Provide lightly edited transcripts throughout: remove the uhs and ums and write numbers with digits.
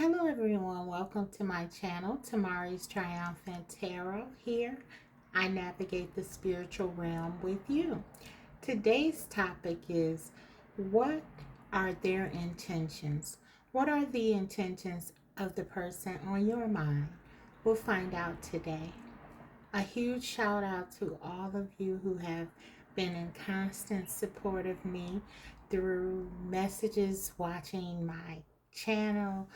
Hello everyone, welcome to my channel, Tamari's Triumphant Tarot. Here, I navigate the spiritual realm with you. Today's topic is, what are their intentions? What are the intentions of the person on your mind? We'll find out today. A huge shout out to all of you who have been in constant support of me through messages, watching my channel,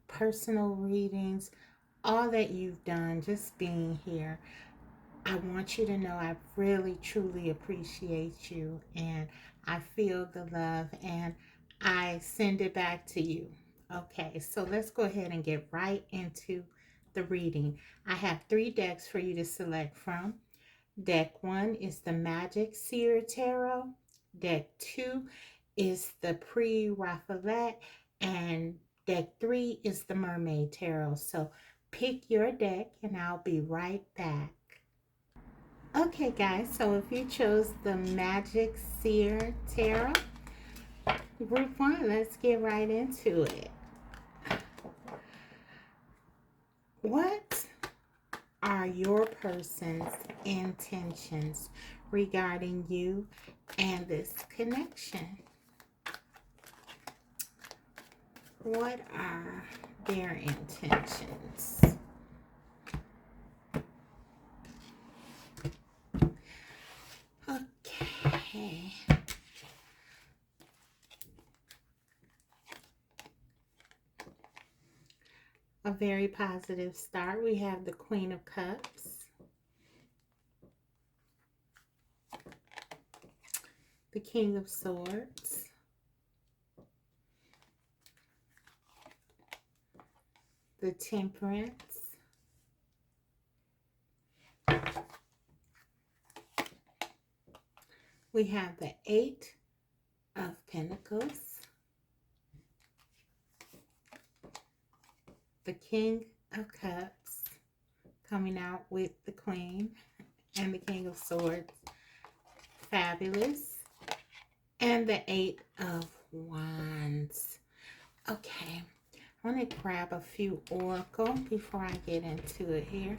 personal readings, all that you've done, just being here. I want you to know I really, truly appreciate you, and I feel the love, and I send it back to you. Okay, so let's go ahead and get right into the reading. I have 3 decks for you to select from. Deck 1 is the Magic Seer Tarot. Deck 2 is the Pre-Raphaelite, and deck 3 is the Mermaid Tarot. So pick your deck and I'll be right back. Okay guys, so if you chose the Magic Seer Tarot, group 1, let's get right into it. What are your person's intentions regarding you and this connection? What are their intentions? Okay. A very positive start. We have the Queen of Cups, the King of Swords, the Temperance, we have the 8 of Pentacles, the King of Cups, coming out with the Queen, and the King of Swords, fabulous, and the 8 of Wands. Okay, I want to grab a few oracle before I get into it here.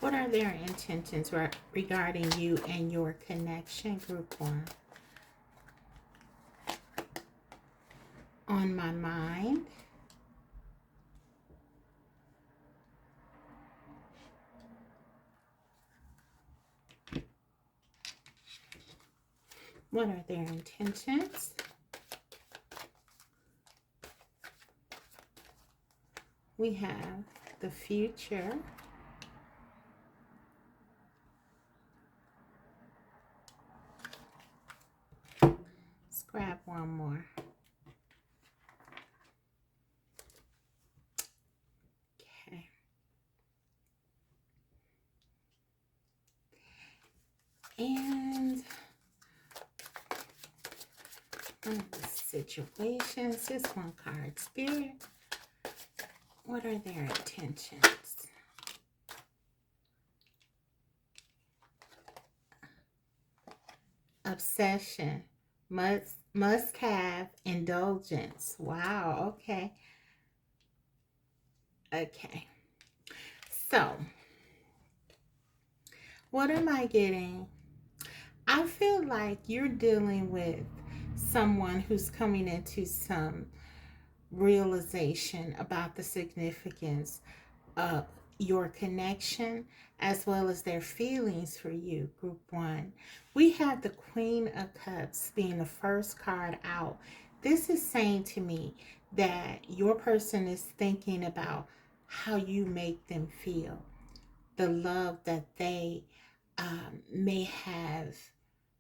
What are their intentions regarding you and your connection, group 1? On my mind. What are their intentions? We have the future. Let's grab one more. Okay. And one of the situations, just one card, Spirit. What are their intentions? Obsession, must have, indulgence. Wow, okay. Okay. So, what am I getting? I feel like you're dealing with someone who's coming into some realization about the significance of your connection as well as their feelings for you, group 1. We have the Queen of Cups being the first card out. This is saying to me that your person is thinking about how you make them feel, the love that they may have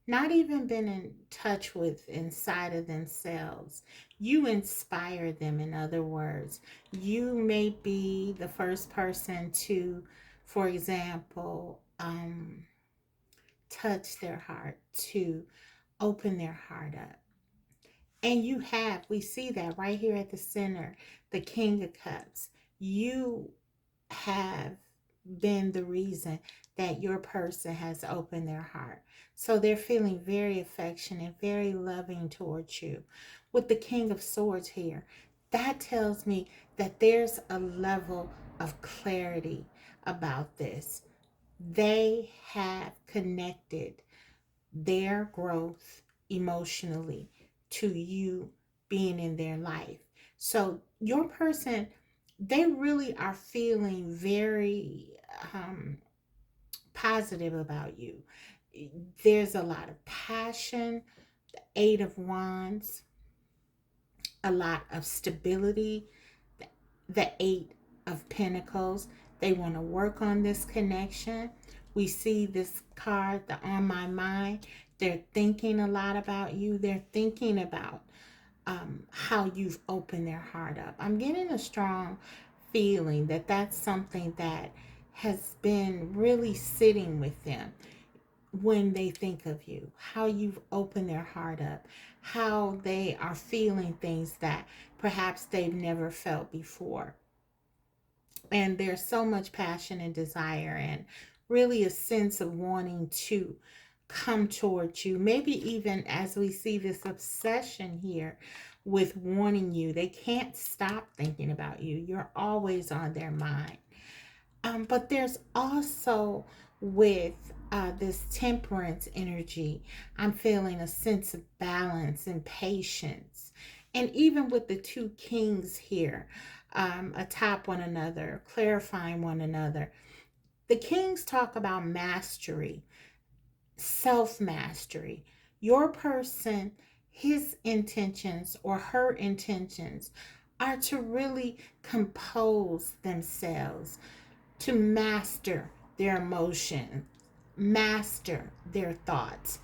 not even been in touch with inside of themselves. You inspire them, in other words. You may be the first person to, for example, touch their heart, to open their heart up. And you have, we see that right here at the center, the King of Cups. You have been the reason that your person has opened their heart. So they're feeling very affectionate, very loving towards you. With the King of Swords here, that tells me that there's a level of clarity about this. They have connected their growth emotionally to you being in their life. So your person, they really are feeling very positive about you. There's a lot of passion, Eight of Wands, a lot of stability, the Eight of Pentacles. They want to work on this connection. We see this card, the On My Mind. They're thinking a lot about you. They're thinking about how you've opened their heart up. I'm getting a strong feeling that that's something that has been really sitting with them when they think of you, how you've opened their heart up, how they are feeling things that perhaps they've never felt before. And there's so much passion and desire and really a sense of wanting to come towards you. Maybe even as we see this obsession here with wanting you, they can't stop thinking about you. You're always on their mind. But there's also with this temperance energy, I'm feeling a sense of balance and patience. And even with the two kings here, atop one another, clarifying one another, the kings talk about mastery, self-mastery. Your person, his intentions or her intentions are to really compose themselves, to master their emotion, master their thoughts.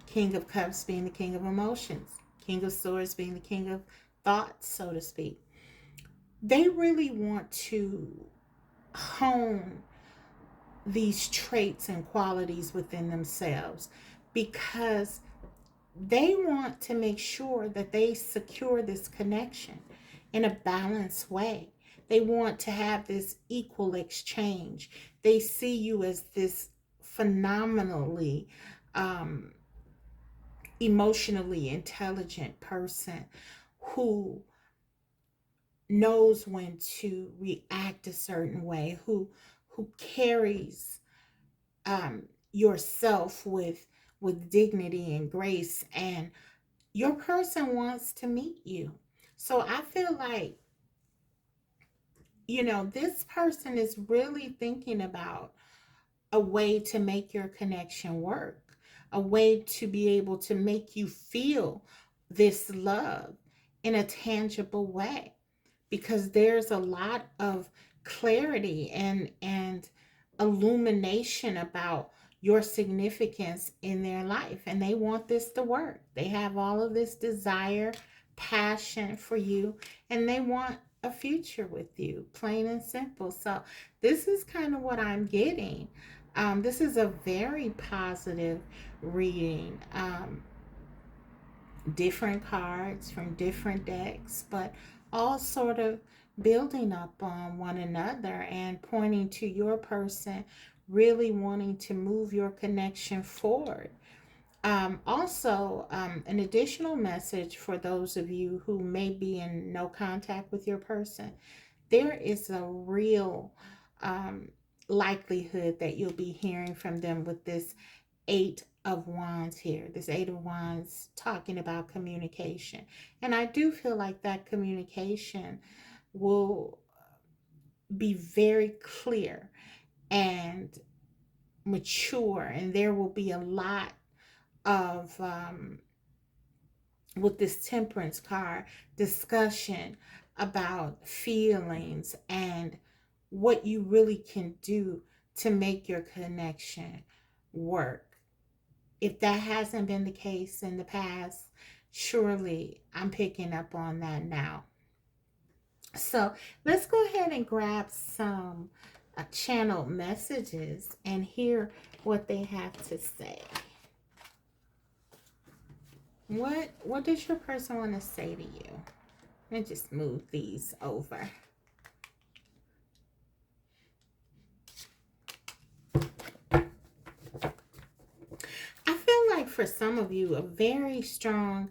King of Cups being the king of emotions, King of Swords being the king of thoughts, so to speak. They really want to hone these traits and qualities within themselves because they want to make sure that they secure this connection in a balanced way. They want to have this equal exchange. They see you as this phenomenally emotionally intelligent person who knows when to react a certain way, who carries yourself with dignity and grace, and your person wants to meet you. So I feel like, this person is really thinking about a way to make your connection work, a way to be able to make you feel this love in a tangible way, because there's a lot of clarity and illumination about your significance in their life, and they want this to work. They have all of this desire, passion for you, and they want a future with you, plain and simple. So this is kind of what I'm getting. This is a very positive reading. Different cards from different decks, but all sort of building up on one another and pointing to your person really wanting to move your connection forward. Also, an additional message for those of you who may be in no contact with your person, there is a real likelihood that you'll be hearing from them with this Eight of Wands here. This Eight of Wands talking about communication. And I do feel like that communication will be very clear and mature, and there will be a lot of with this Temperance card, discussion about feelings and what you really can do to make your connection work. If that hasn't been the case in the past, surely I'm picking up on that now. So let's go ahead and grab some channel messages and hear what they have to say. What does your person want to say to you? Let me just move these over. for some of you, a very strong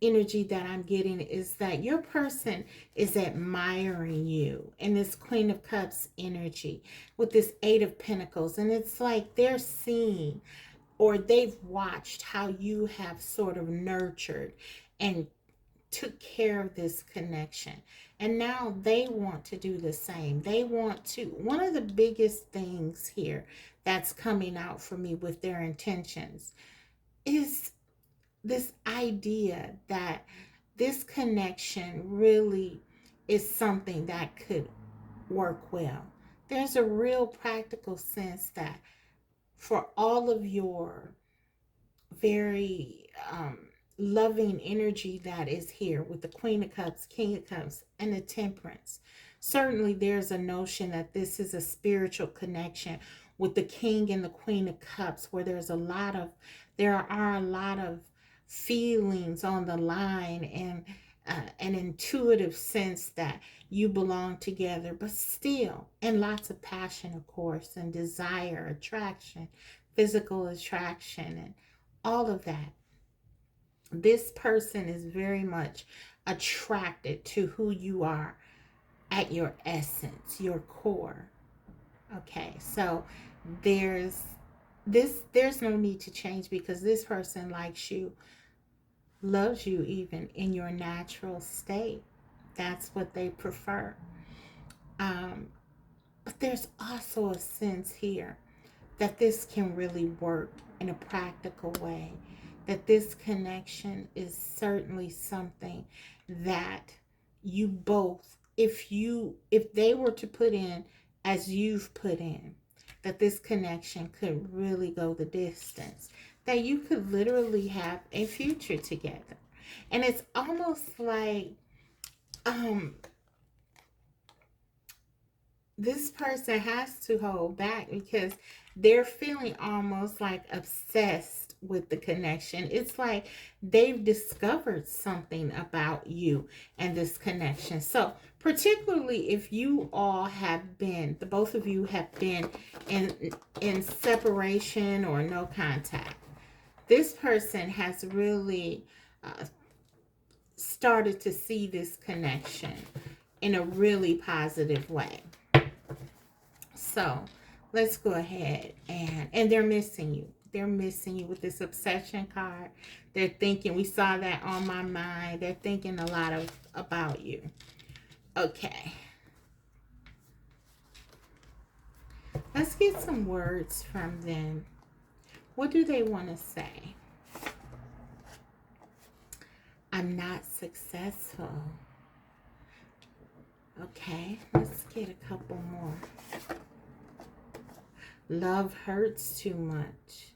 energy that I'm getting is that your person is admiring you, and this Queen of Cups energy with this Eight of Pentacles. And it's like they're seeing, or they've watched how you have sort of nurtured and took care of this connection. And now they want to do the same. They want to, one of the biggest things here that's coming out for me with their intentions is this idea that this connection really is something that could work well. There's a real practical sense that for all of your very loving energy that is here with the Queen of Cups, King of Cups, and the Temperance, certainly there's a notion that this is a spiritual connection with the King and the Queen of Cups, where there are a lot of feelings on the line, and an intuitive sense that you belong together, but still, and lots of passion, of course, and desire, attraction, physical attraction, and all of that. This person is very much attracted to who you are at your essence, your core. Okay, so there's no need to change, because this person likes you, loves you even in your natural state. That's what they prefer. But there's also a sense here that this can really work in a practical way, that this connection is certainly something that you both, if they were to put in as you've put in, that this connection could really go the distance, that you could literally have a future together. And it's almost like this person has to hold back, because they're feeling almost like obsessed with the connection. It's like they've discovered something about you and this connection. So particularly if you all have been, the both of you have been in separation or no contact, this person has really started to see this connection in a really positive way. So let's go ahead, and they're missing you. They're missing you with this obsession card. They're thinking, we saw that on my mind. They're thinking a lot about you. Okay. Let's get some words from them. What do they want to say? I'm not successful. Okay, let's get a couple more. Love hurts too much.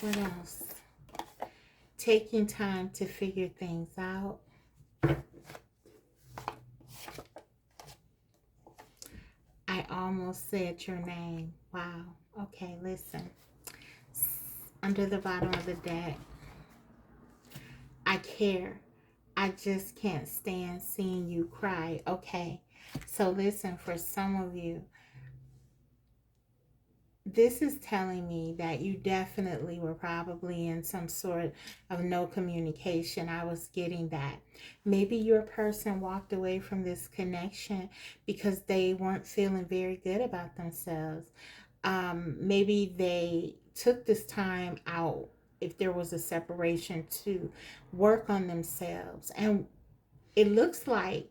What else? Taking time to figure things out. I almost said your name. Wow. Okay, listen. Under the bottom of the deck. I care. I just can't stand seeing you cry. Okay. So listen, for some of you, this is telling me that you definitely were probably in some sort of no communication. I was getting that. Maybe your person walked away from this connection because they weren't feeling very good about themselves. Maybe they took this time out, if there was a separation, to work on themselves. And it looks like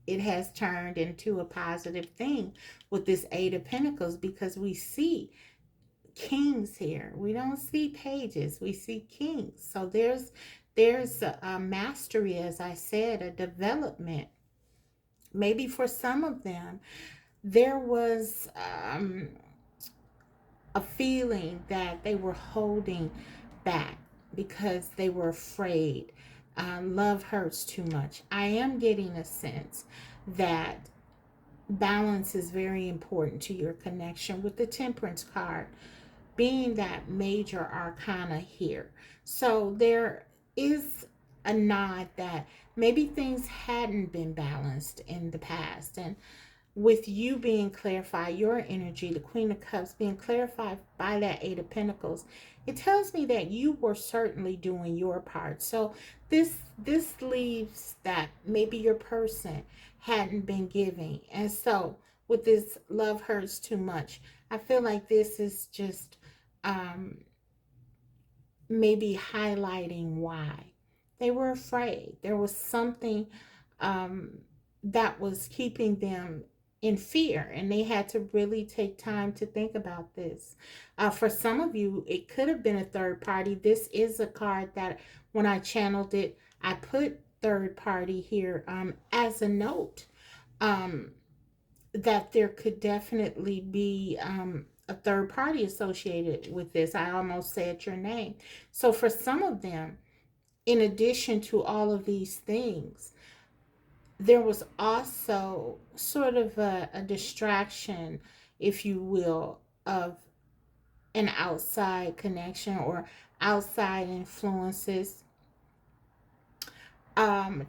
it has turned into a positive thing with this Eight of Pentacles, because we see kings here. We don't see pages. We see kings. So there's a mastery, as I said, a development. Maybe for some of them, there was a feeling that they were holding back because they were afraid. Love hurts too much. I am getting a sense that balance is very important to your connection, with the Temperance card being that major arcana here. So there is a nod that maybe things hadn't been balanced in the past, and with you being clarified, your energy, the Queen of Cups being clarified by that Eight of Pentacles, it tells me that you were certainly doing your part. So this leaves that maybe your person hadn't been giving. And so with this love hurts too much, I feel like this is just maybe highlighting why they were afraid. There was something um, that was keeping them in fear, and they had to really take time to think about this. For some of you, it could have been a third party. This is a card that when I channeled it, I put third party here as a note. Um, that there could definitely be a third party associated with this. I almost said your name. So for some of them, in addition to all of these things, there was also sort of a distraction, if you will, of an outside connection or outside influences.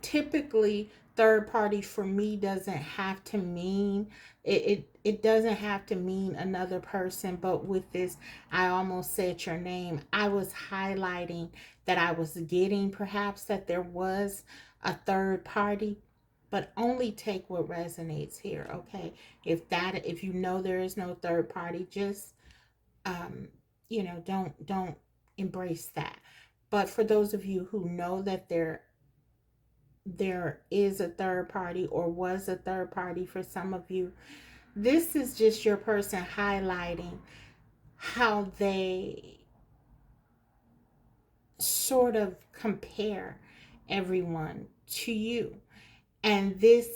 Typically third party for me doesn't have to mean it doesn't have to mean another person, but with this, I almost said your name. I was highlighting that I was getting perhaps that there was a third party, but only take what resonates here. Okay, if you know there is no third party, just don't embrace that. But for those of you who know that there is a third party or was a third party for some of you, this is just your person highlighting how they sort of compare everyone to you. And this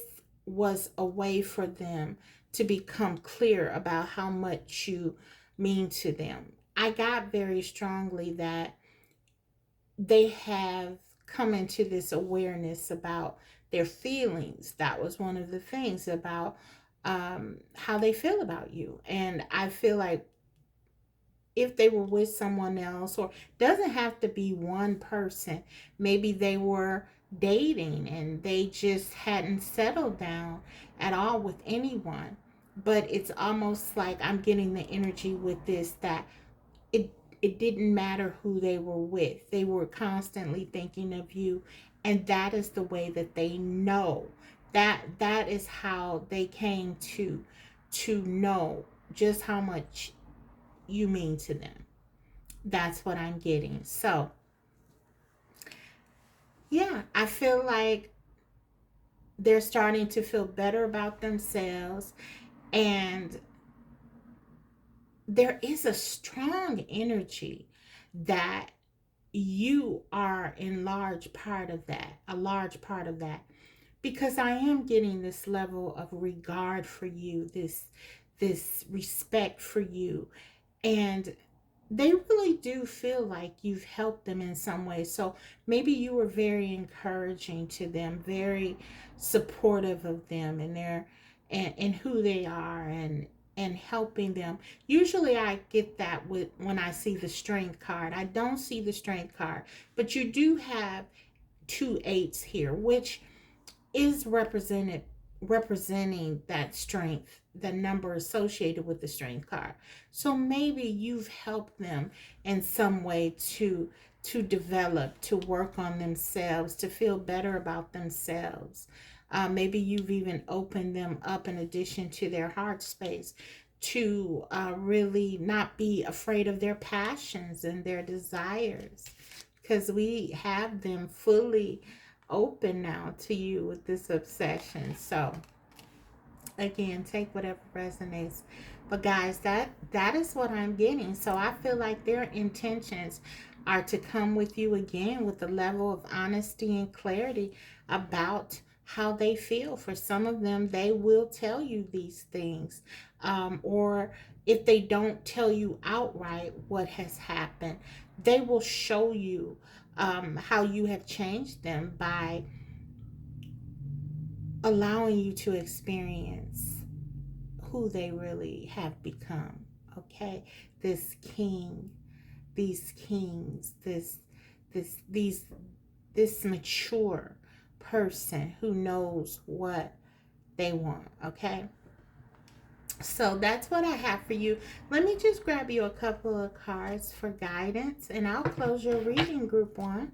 was a way for them to become clear about how much you mean to them. I got very strongly that they have come into this awareness about their feelings. That was one of the things about how they feel about you. And I feel like if they were with someone else, or doesn't have to be one person, maybe they were dating and they just hadn't settled down at all with anyone. But it's almost like I'm getting the energy with this that it it didn't matter who they were with. They were constantly thinking of you, and that is the way that they know. That is how they came to know just how much you mean to them. That's what I'm getting. So, yeah, I feel like they're starting to feel better about themselves, and there is a strong energy that you are in large part of that, a large part of that, because I am getting this level of regard for you, this respect for you, and they really do feel like you've helped them in some way. So maybe you were very encouraging to them, very supportive of them and their and who they are, and helping them. Usually I get that with when I see the strength card. I don't see the strength card, but you do have two eights here, which is representing that strength, the number associated with the strength card. So maybe you've helped them in some way to develop, to work on themselves, to feel better about themselves. Maybe you've even opened them up in addition to their heart space to really not be afraid of their passions and their desires, because we have them fully open now to you with this obsession. So again, take whatever resonates. But guys, that is what I'm getting. So I feel like their intentions are to come with you again with a level of honesty and clarity about how they feel. For some of them, they will tell you these things, or if they don't tell you outright what has happened, they will show you how you have changed them by allowing you to experience who they really have become. Okay, this king, these kings, this mature person who knows what they want. Okay, So that's what I have for you. Let me just grab you a couple of cards for guidance, and I'll close your reading, Group 1.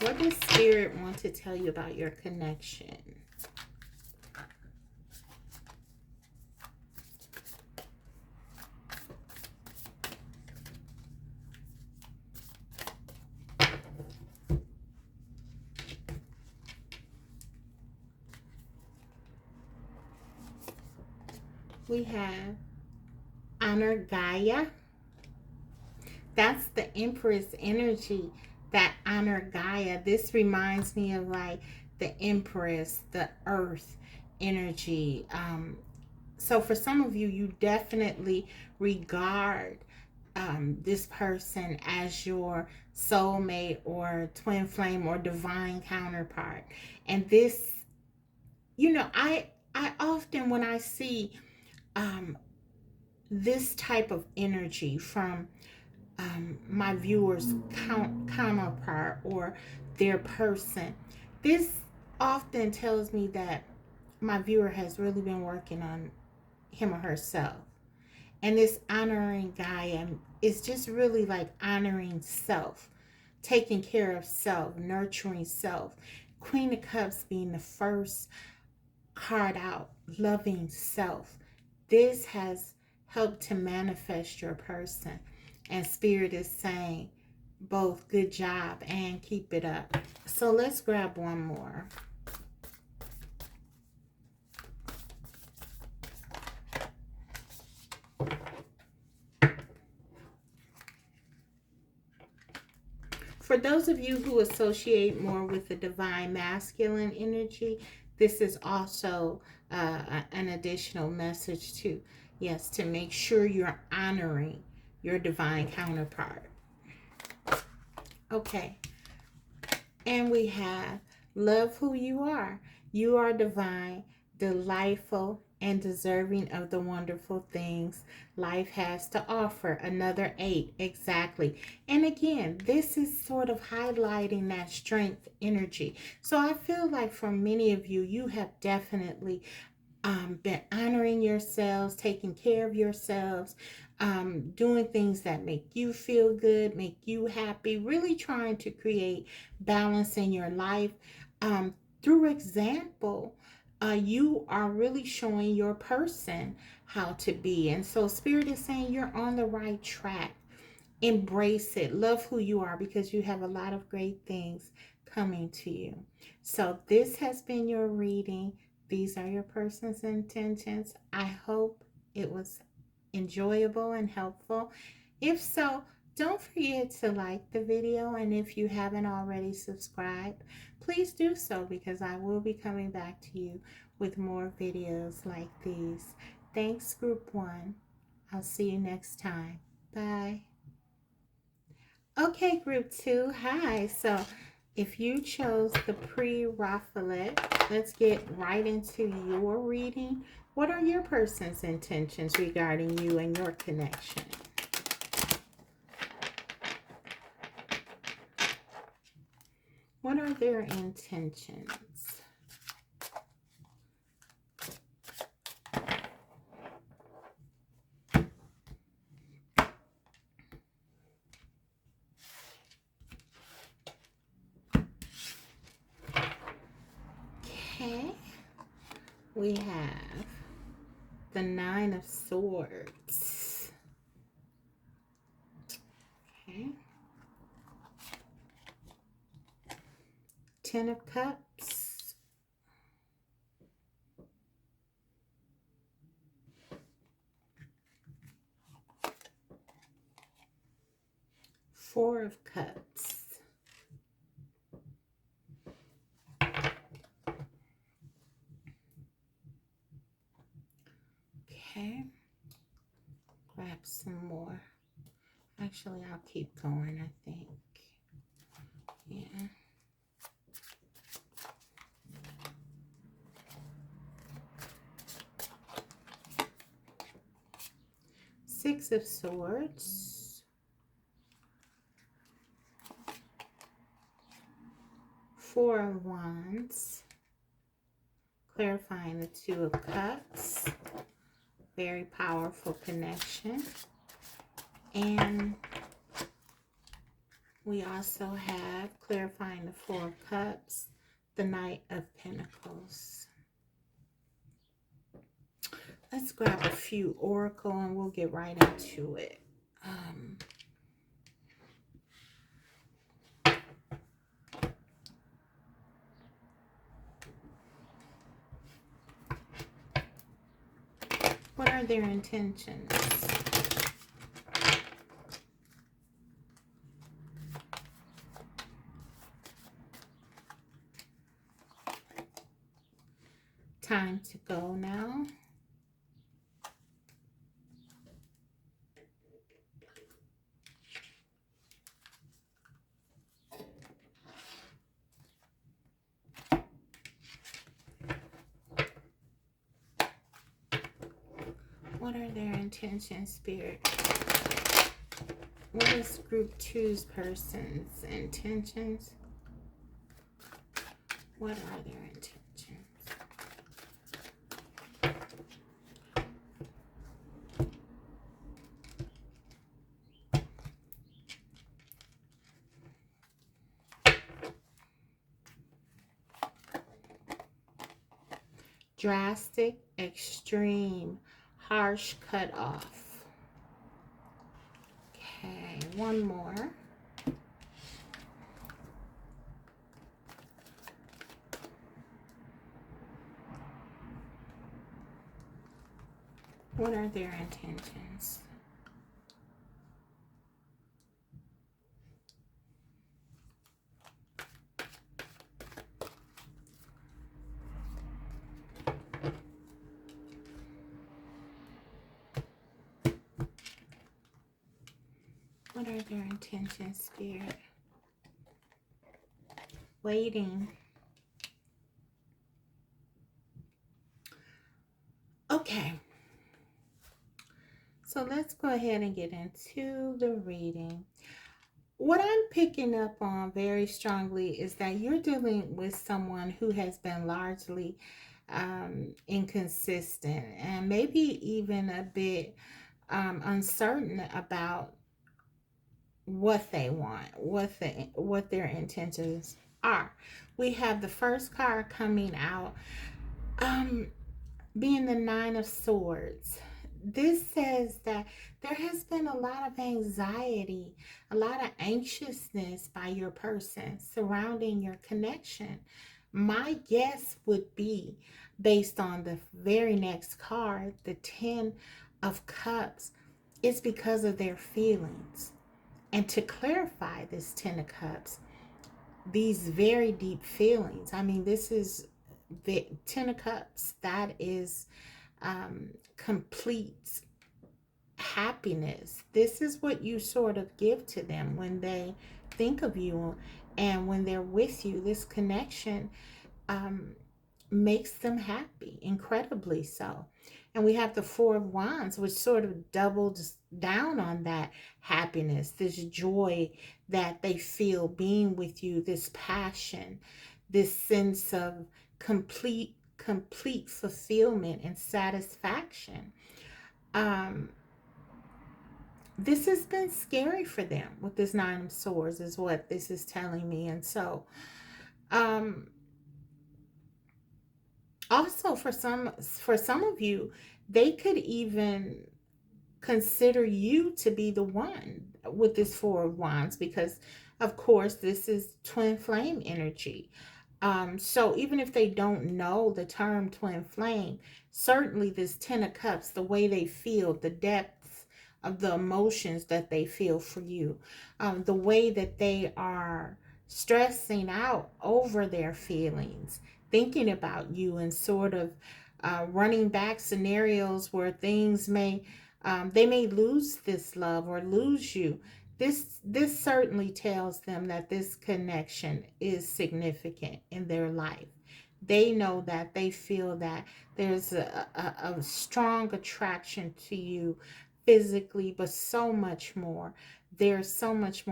What does Spirit want to tell you about your connection? We have Honor Gaia. That's the Empress energy, that Honor Gaia. This reminds me of like the Empress, the Earth energy. So for some of you, you definitely regard this person as your soulmate or twin flame or divine counterpart. And this, I often, when I see um, this type of energy from my viewers counterpart or their person, this often tells me that my viewer has really been working on him or herself. And this honoring Gaia is just really like honoring self, taking care of self, nurturing self. Queen of Cups being the first card out, loving self. This has helped to manifest your person. And Spirit is saying both good job and keep it up. So let's grab one more. For those of you who associate more with the divine masculine energy, this is also an additional message to, yes, to make sure you're honoring your divine counterpart. Okay. And we have love who you are. You are divine, delightful, and deserving of the wonderful things life has to offer. Another 8, exactly. And again, this is sort of highlighting that strength energy. So I feel like for many of you, you have definitely been honoring yourselves, taking care of yourselves, doing things that make you feel good, make you happy, really trying to create balance in your life. Through example, you are really showing your person how to be. And so Spirit is saying you're on the right track. Embrace it. Love who you are, because you have a lot of great things coming to you. So this has been your reading. These are your person's intentions. I hope it was enjoyable and helpful. If so, don't forget to like the video, and if you haven't already subscribed, please do so, because I will be coming back to you with more videos like these. Thanks, Group 1. I'll see you next time. Bye. Okay, Group 2, hi. So if you chose the pre-Raphaelite, let's get right into your reading. What are your person's intentions regarding you and your connection? What are their intentions? Okay, we have the 9 of Swords. Okay. 10 of Cups. 4 of Cups. Okay. Grab some more. Actually, I'll keep going, I think. Yeah. 6 of Swords. 4 of Wands. clarifying the Two of Cups. Very powerful connection. And we also have clarifying the Four of Cups, the Knight of Pentacles. Let's grab a few oracle and we'll get right into it. What are their intentions? Time to go now. What are their intentions, Spirit? What is Group 2's person's intentions? What are their intentions? Drastic, extreme, harsh cutoff. Okay, one more. What are their intentions? What are their intentions, Spirit? Waiting. Okay. So let's go ahead and get into the reading. What I'm picking up on very strongly is that you're dealing with someone who has been largely inconsistent and maybe even a bit uncertain about what they want, what their intentions are. We have the first card coming out being the Nine of Swords. This says that there has been a lot of anxiety, a lot of anxiousness by your person surrounding your connection. My guess would be, based on the very next card, the Ten of Cups, it's because of their feelings. And to clarify this Ten of Cups, these very deep feelings, I mean, this is the Ten of Cups. That is complete happiness. This is what you sort of give to them when they think of you and when they're with you. This connection makes them happy, incredibly so. And we have the Four of Wands, which sort of doubles down on that happiness, this joy that they feel being with you, this passion, this sense of complete fulfillment and satisfaction. This has been scary for them with this Nine of Swords, is what this is telling me. And so also for some of you, they could even consider you to be the one with this Four of Wands, because of course this is twin flame energy. So even if they don't know the term twin flame, certainly this Ten of Cups, the way they feel, the depths of the emotions that they feel for you, the way that they are stressing out over their feelings, thinking about you, and sort of running back scenarios where things may, they may lose this love or lose you. This certainly tells them that this connection is significant in their life. They know that, they feel that there's a strong attraction to you physically, but so much more there's so much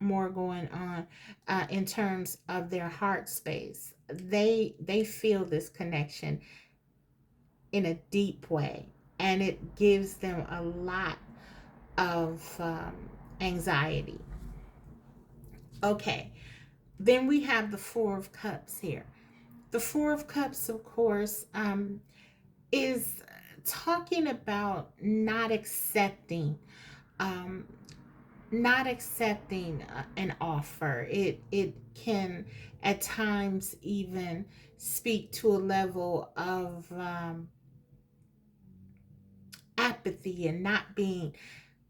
more going on in terms of their heart space. They feel this connection in a deep way, and it gives them a lot of anxiety. Okay, then we have the Four of Cups here. The Four of Cups, of course, is talking about um, not accepting an offer. It can at times even speak to a level of apathy and not being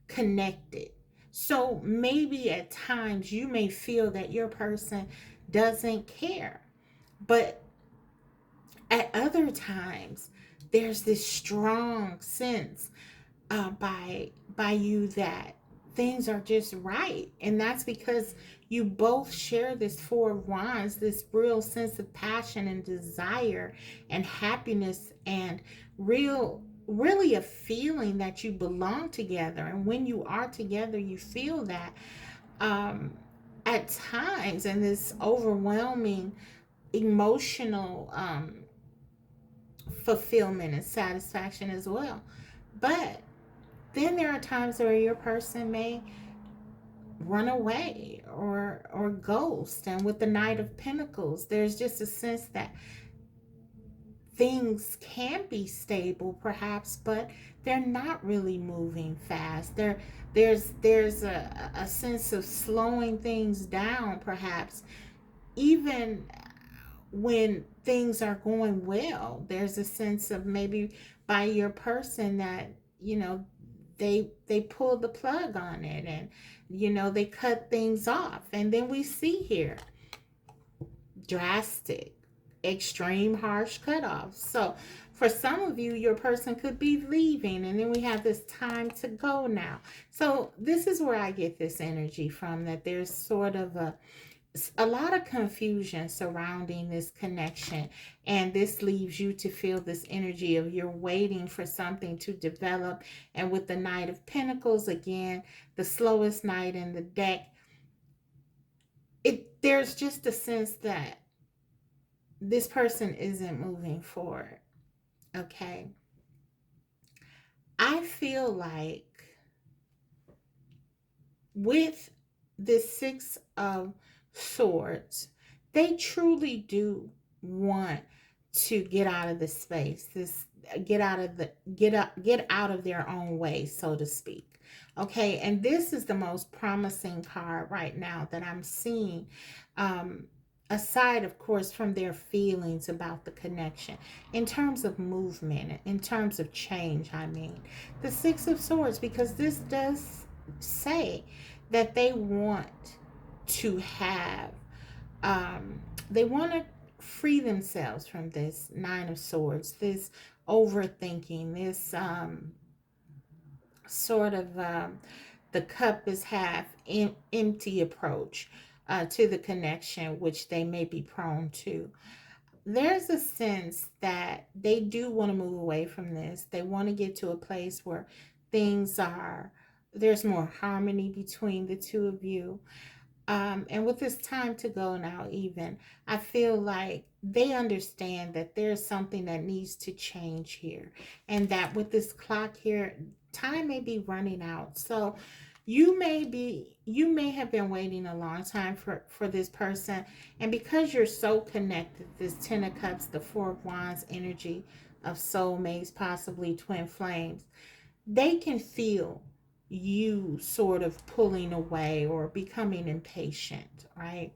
connected. So maybe at times you may feel that your person doesn't care, but at other times there's this strong sense by you that things are just right, and that's because you both share this Four of Wands, this real sense of passion and desire and happiness, and really a feeling that you belong together. And when you are together, you feel that um at times, and this overwhelming emotional fulfillment and satisfaction as well. But then there are times where your person may run away or ghost. And with the Knight of Pentacles, there's just a sense that things can be stable perhaps, but they're not really moving fast. There's a sense of slowing things down perhaps, even when things are going well. There's a sense of maybe by your person that, they pull the plug on it, and they cut things off. And then we see here drastic, extreme, harsh cutoffs. So for some of you, your person could be leaving, and then we have this time to go now. So this is where I get this energy from, that there's sort of a lot of confusion surrounding this connection, and this leaves you to feel this energy of you're waiting for something to develop. And with the Knight of Pentacles, again, the slowest knight in the deck, there's just a sense that this person isn't moving forward. Okay, I feel like with this Six of Swords, they truly do want to get out of this space, this get out of their own way, so to speak. Okay, and this is the most promising card right now that I'm seeing, um aside of course from their feelings about the connection, in terms of movement, in terms of change. I mean, the Six of Swords, because this does say that they want to have they want to free themselves from this Nine of Swords, this overthinking, this sort of the cup is half empty approach to the connection, which they may be prone to. There's a sense that they do want to move away from this. They want to get to a place where there's more harmony between the two of you. And with this time to go now, even, I feel like they understand that there's something that needs to change here. And that with this clock here, time may be running out. So you may have been waiting a long time for this person. And because you're so connected, this Ten of Cups, the Four of Wands energy of soulmates, possibly twin flames, they can feel you sort of pulling away or becoming impatient, right?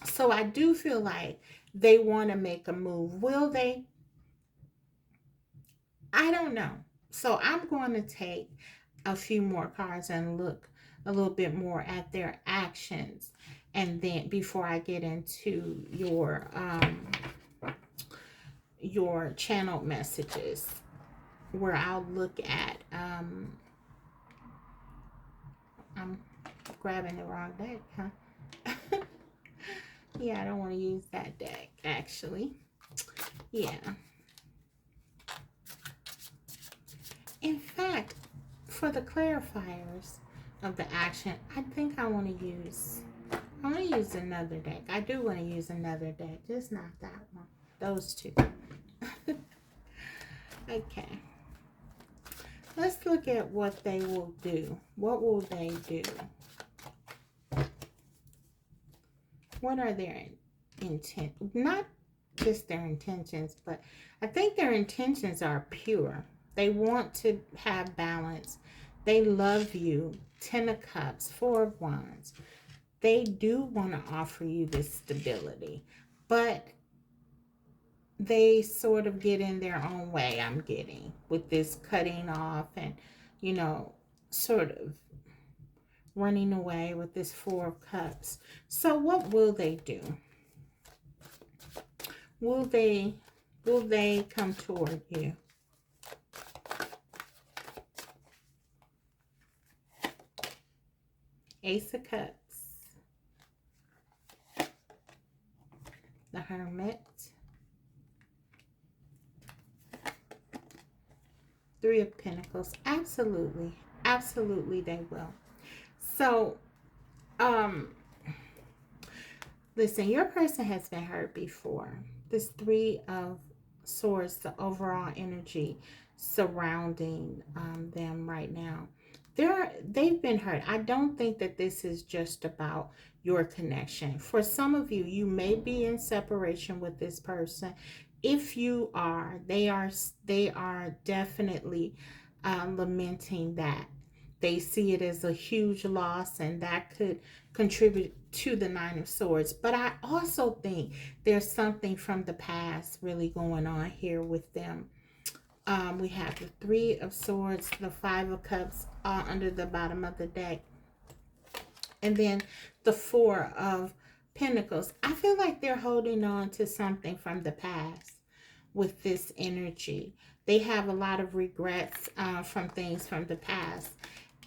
So I do feel like they want to make a move. Will they? I don't know. So I'm going to take a few more cards and look a little bit more at their actions, and then before I get into your channeled messages, where I'll look at I'm grabbing the wrong deck, huh? Yeah, I don't want to use that deck, actually. Yeah. In fact, for the clarifiers, of the action, I think I want to use another deck. I do want to use another deck, just not that one. Those two. Okay. Let's look at what they will do. What will they do? What are their intent? Not just their intentions, but I think their intentions are pure. They want to have balance. They love you. 10 of Cups, 4 of Wands. They do want to offer you this stability, but they sort of get in their own way, I'm getting, with this cutting off and, sort of running away with this 4 of Cups. So what will they do? Will they come toward you? Ace of Cups, the Hermit, 3 of Pentacles. Absolutely. Absolutely they will. So, listen, your person has been hurt before. This 3 of Swords, the overall energy surrounding them right now. They've been hurt. I don't think that this is just about your connection. For some of you, you may be in separation with this person. If you are, they are definitely lamenting that. They see it as a huge loss, and that could contribute to the 9 of Swords. But I also think there's something from the past really going on here with them. We have the 3 of Swords, the 5 of Cups under the bottom of the deck, and then the 4 of Pentacles. I feel like they're holding on to something from the past with this energy. They have a lot of regrets from things from the past.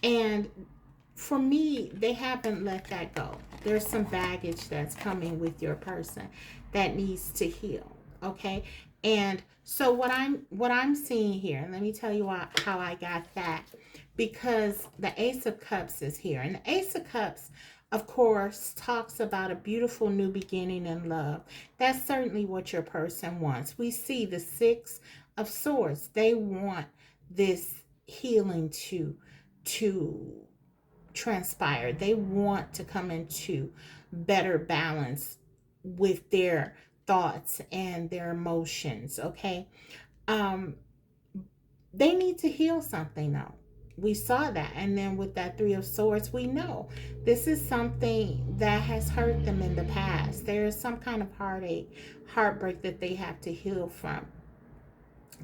And for me, they haven't let that go. There's some baggage that's coming with your person that needs to heal. Okay. And so what I'm seeing here, let me tell you how I got that, because the Ace of Cups is here. And the Ace of Cups, of course, talks about a beautiful new beginning in love. That's certainly what your person wants. We see the 6 of Swords. They want this healing to transpire. They want to come into better balance with their thoughts and their emotions. Okay. They need to heal something though. We saw that. And then with that 3 of Swords, we know this is something that has hurt them in the past. There is some kind of heartache, heartbreak that they have to heal from.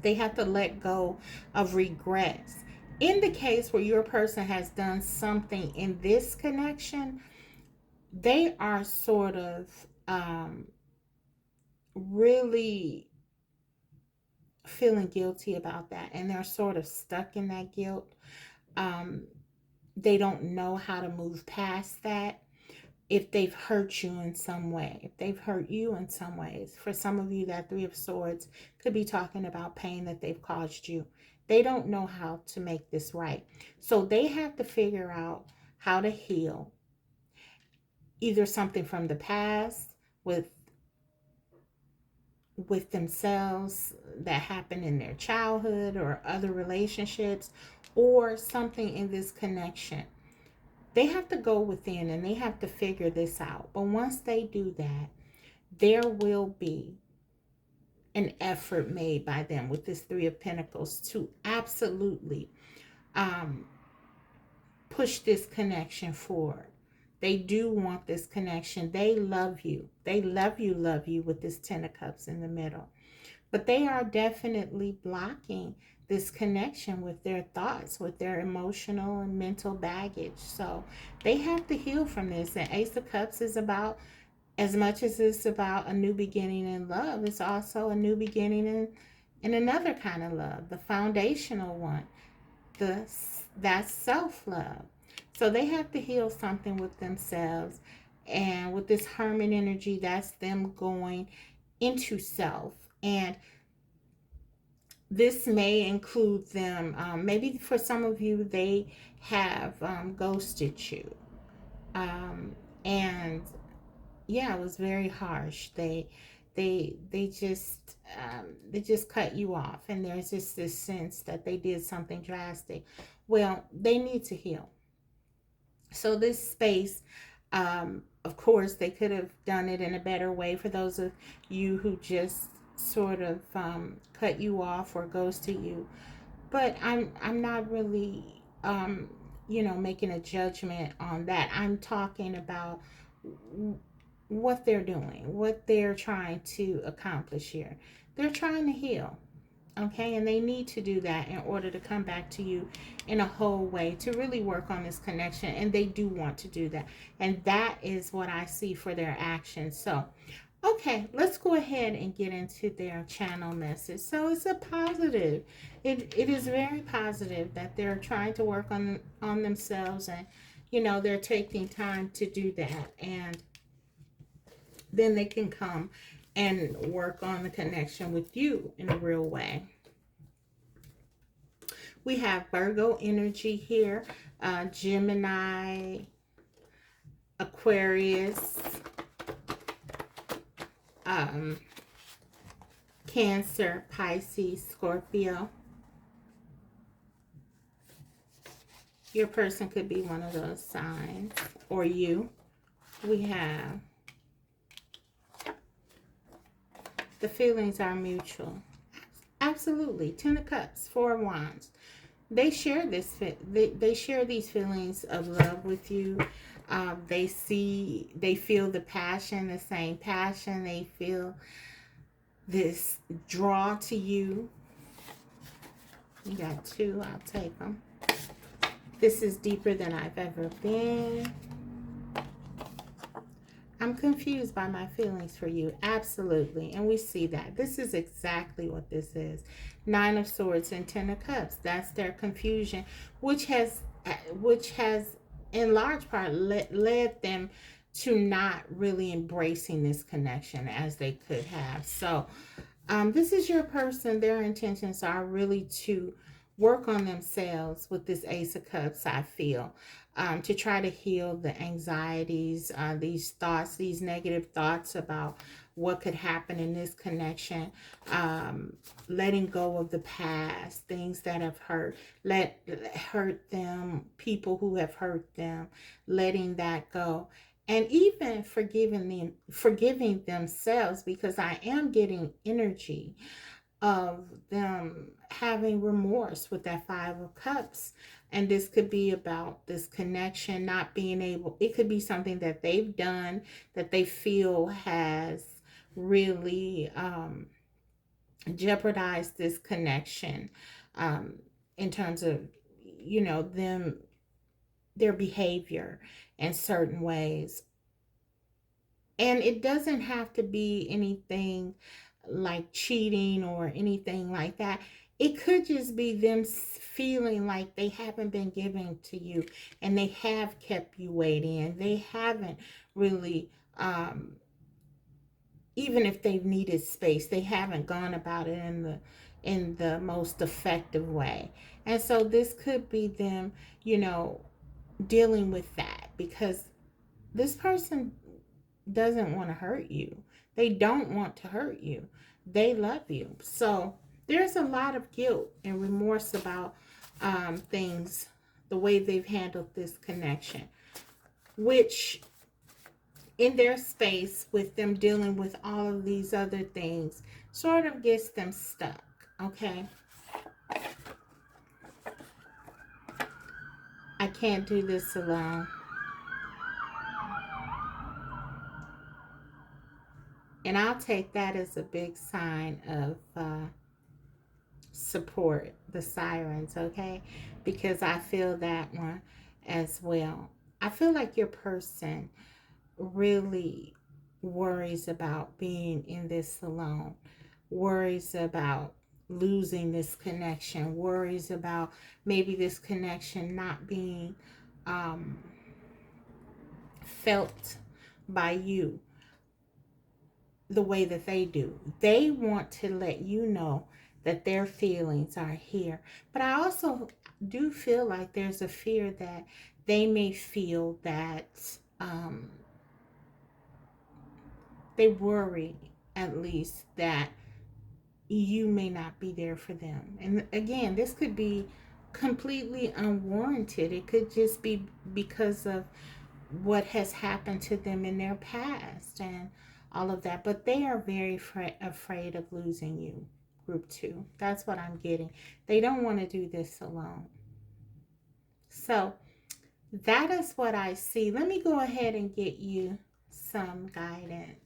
They have to let go of regrets. In the case where your person has done something in this connection, they are sort of really feeling guilty about that, and they're sort of stuck in that guilt. They don't know how to move past that. If they've hurt you in some way, if they've hurt you in some ways, for some of you, that 3 of Swords could be talking about pain that they've caused you. They don't know how to make this right. So they have to figure out how to heal either something from the past with themselves that happened in their childhood or other relationships, or something in this connection. They have to go within and they have to figure this out. But once they do that, there will be an effort made by them with this 3 of Pentacles to absolutely push this connection forward. They do want this connection. They love you. They love you with this 10 of Cups in the middle. But they are definitely blocking this connection with their thoughts, with their emotional and mental baggage. So they have to heal from this. And Ace of Cups is about, as much as it's about a new beginning in love, it's also a new beginning in another kind of love, the foundational one, that's self-love. So they have to heal something with themselves. And with this Hermit energy, that's them going into self. And This may include them, maybe for some of you, they have ghosted you. Um, and yeah, it was very harsh. They just cut you off, and there's just this sense that they did something drastic. Well, they need to heal. So this space, of course, they could have done it in a better way for those of you who just sort of cut you off or ghosted you. But I'm not really making a judgment on that. I'm talking about what they're doing, what they're trying to accomplish here. They're trying to heal. Okay, and they need to do that in order to come back to you in a whole way, to really work on this connection. And they do want to do that. And that is what I see for their actions. So, okay, let's go ahead and get into their channel message. So it's a positive. It is very positive that they're trying to work on themselves, and they're taking time to do that, and then they can come and work on the connection with you in a real way. We have Virgo energy here, Gemini, Aquarius, Cancer, Pisces, Scorpio. Your person could be one of those signs, or you. We have the feelings are mutual. Absolutely. Ten of Cups, Four of Wands. They share they share these feelings of love with you. They feel the passion, the same passion. They feel this draw to you. You got two. I'll take them. This is deeper than I've ever been. I'm confused by my feelings for you. Absolutely. And we see that. This is exactly what this is. Nine of Swords and Ten of Cups. That's their confusion, which has in large part led them to not really embracing this connection as they could have. So this is your person. Their intentions are really to work on themselves with this Ace of Cups, I feel, to try to heal the anxieties, these thoughts, these negative thoughts about what could happen in this connection, letting go of the past, things that have hurt them, people who have hurt them, letting that go. And even forgiving themselves, because I am getting energy of them having remorse with that Five of Cups. And this could be about this connection not being able, it could be something that they've done that they feel has really jeopardized this connection, in terms of, them, their behavior in certain ways. And it doesn't have to be anything like cheating or anything like that. It could just be them feeling like they haven't been given to you, and they have kept you waiting, and they haven't really, even if they've needed space, they haven't gone about it in the most effective way. And so this could be them, dealing with that, because this person doesn't want to hurt you. They don't want to hurt you. They love you. So there's a lot of guilt and remorse about things, the way they've handled this connection, which in their space with them dealing with all of these other things sort of gets them stuck. Okay. I can't do this alone. And I'll take that as a big sign of support, the sirens, okay? Because I feel that one as well. I feel like your person really worries about being in this alone, worries about losing this connection, worries about maybe this connection not being felt by you the way that they do. They want to let you know that their feelings are here. But I also do feel like there's a fear that they may feel that they worry, at least, that you may not be there for them. And again, this could be completely unwarranted. It could just be because of what has happened to them in their past and all of that. But they are very afraid of losing you, group 2. That's what I'm getting. They don't want to do this alone. So that is what I see. Let me go ahead and get you some guidance.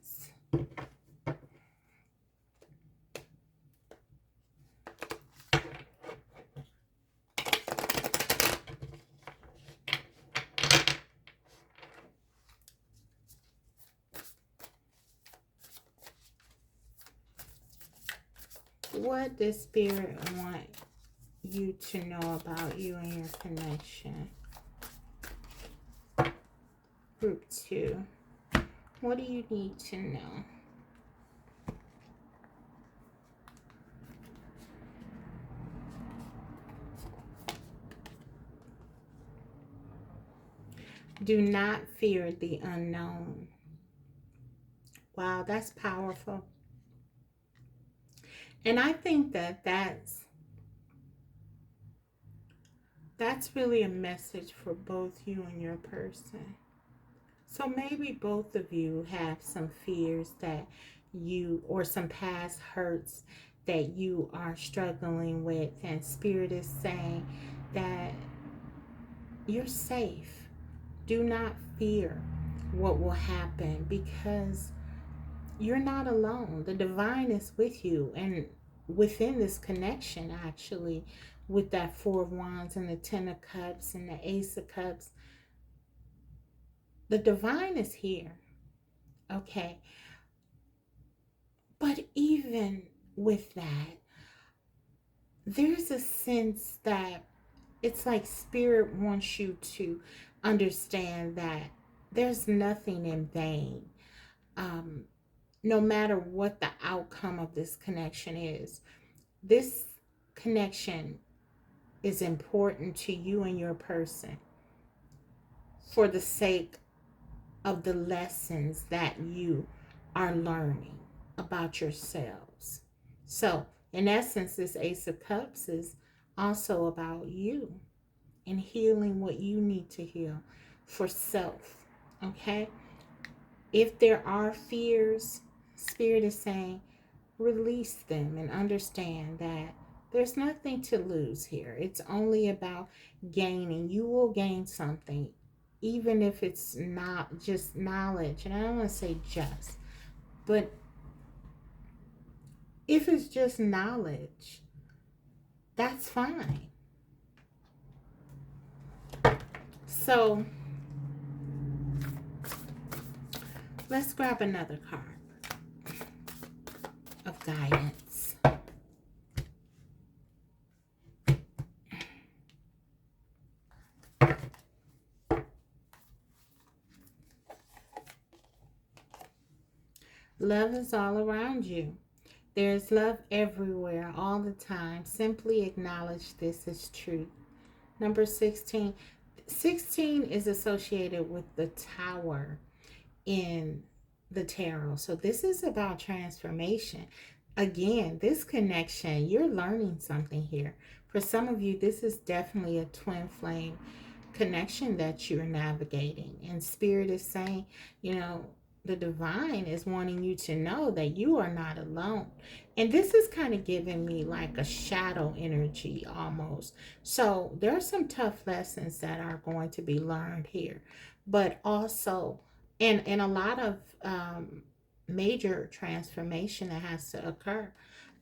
What does Spirit want you to know about you and your connection? Group 2. What do you need to know? Do not fear the unknown. Wow, that's powerful. And I think that that's really a message for both you and your person. So maybe both of you have some fears that you, or some past hurts that you are struggling with, and Spirit is saying that you're safe. Do not fear what will happen, because you're not alone. The divine is with you, and within this connection, actually, with that 4 of Wands and the 10 of Cups and the Ace of Cups, the divine is here. Okay. But even with that, there's a sense that it's like Spirit wants you to understand that there's nothing in vain. No matter what the outcome of this connection is, this connection is important to you and your person for the sake of the lessons that you are learning about yourselves. So, in essence, this Ace of Cups is also about you and healing what you need to heal for self. Okay? If there are fears, Spirit is saying, release them and understand that there's nothing to lose here. It's only about gaining. You will gain something, even if it's not just knowledge. And I don't want to say just, but if it's just knowledge, that's fine. So let's grab another card of guidance. Love is all around you. There's love everywhere, all the time. Simply acknowledge this as truth. Number 16. 16 is associated with the Tower in the tarot. So this is about transformation. Again, this connection, you're learning something here. For some of you, this is definitely a twin flame connection that you're navigating. And Spirit is saying, the divine is wanting you to know that you are not alone. And this is kind of giving me like a shadow energy almost. So there are some tough lessons that are going to be learned here. But also, and a lot of major transformation that has to occur.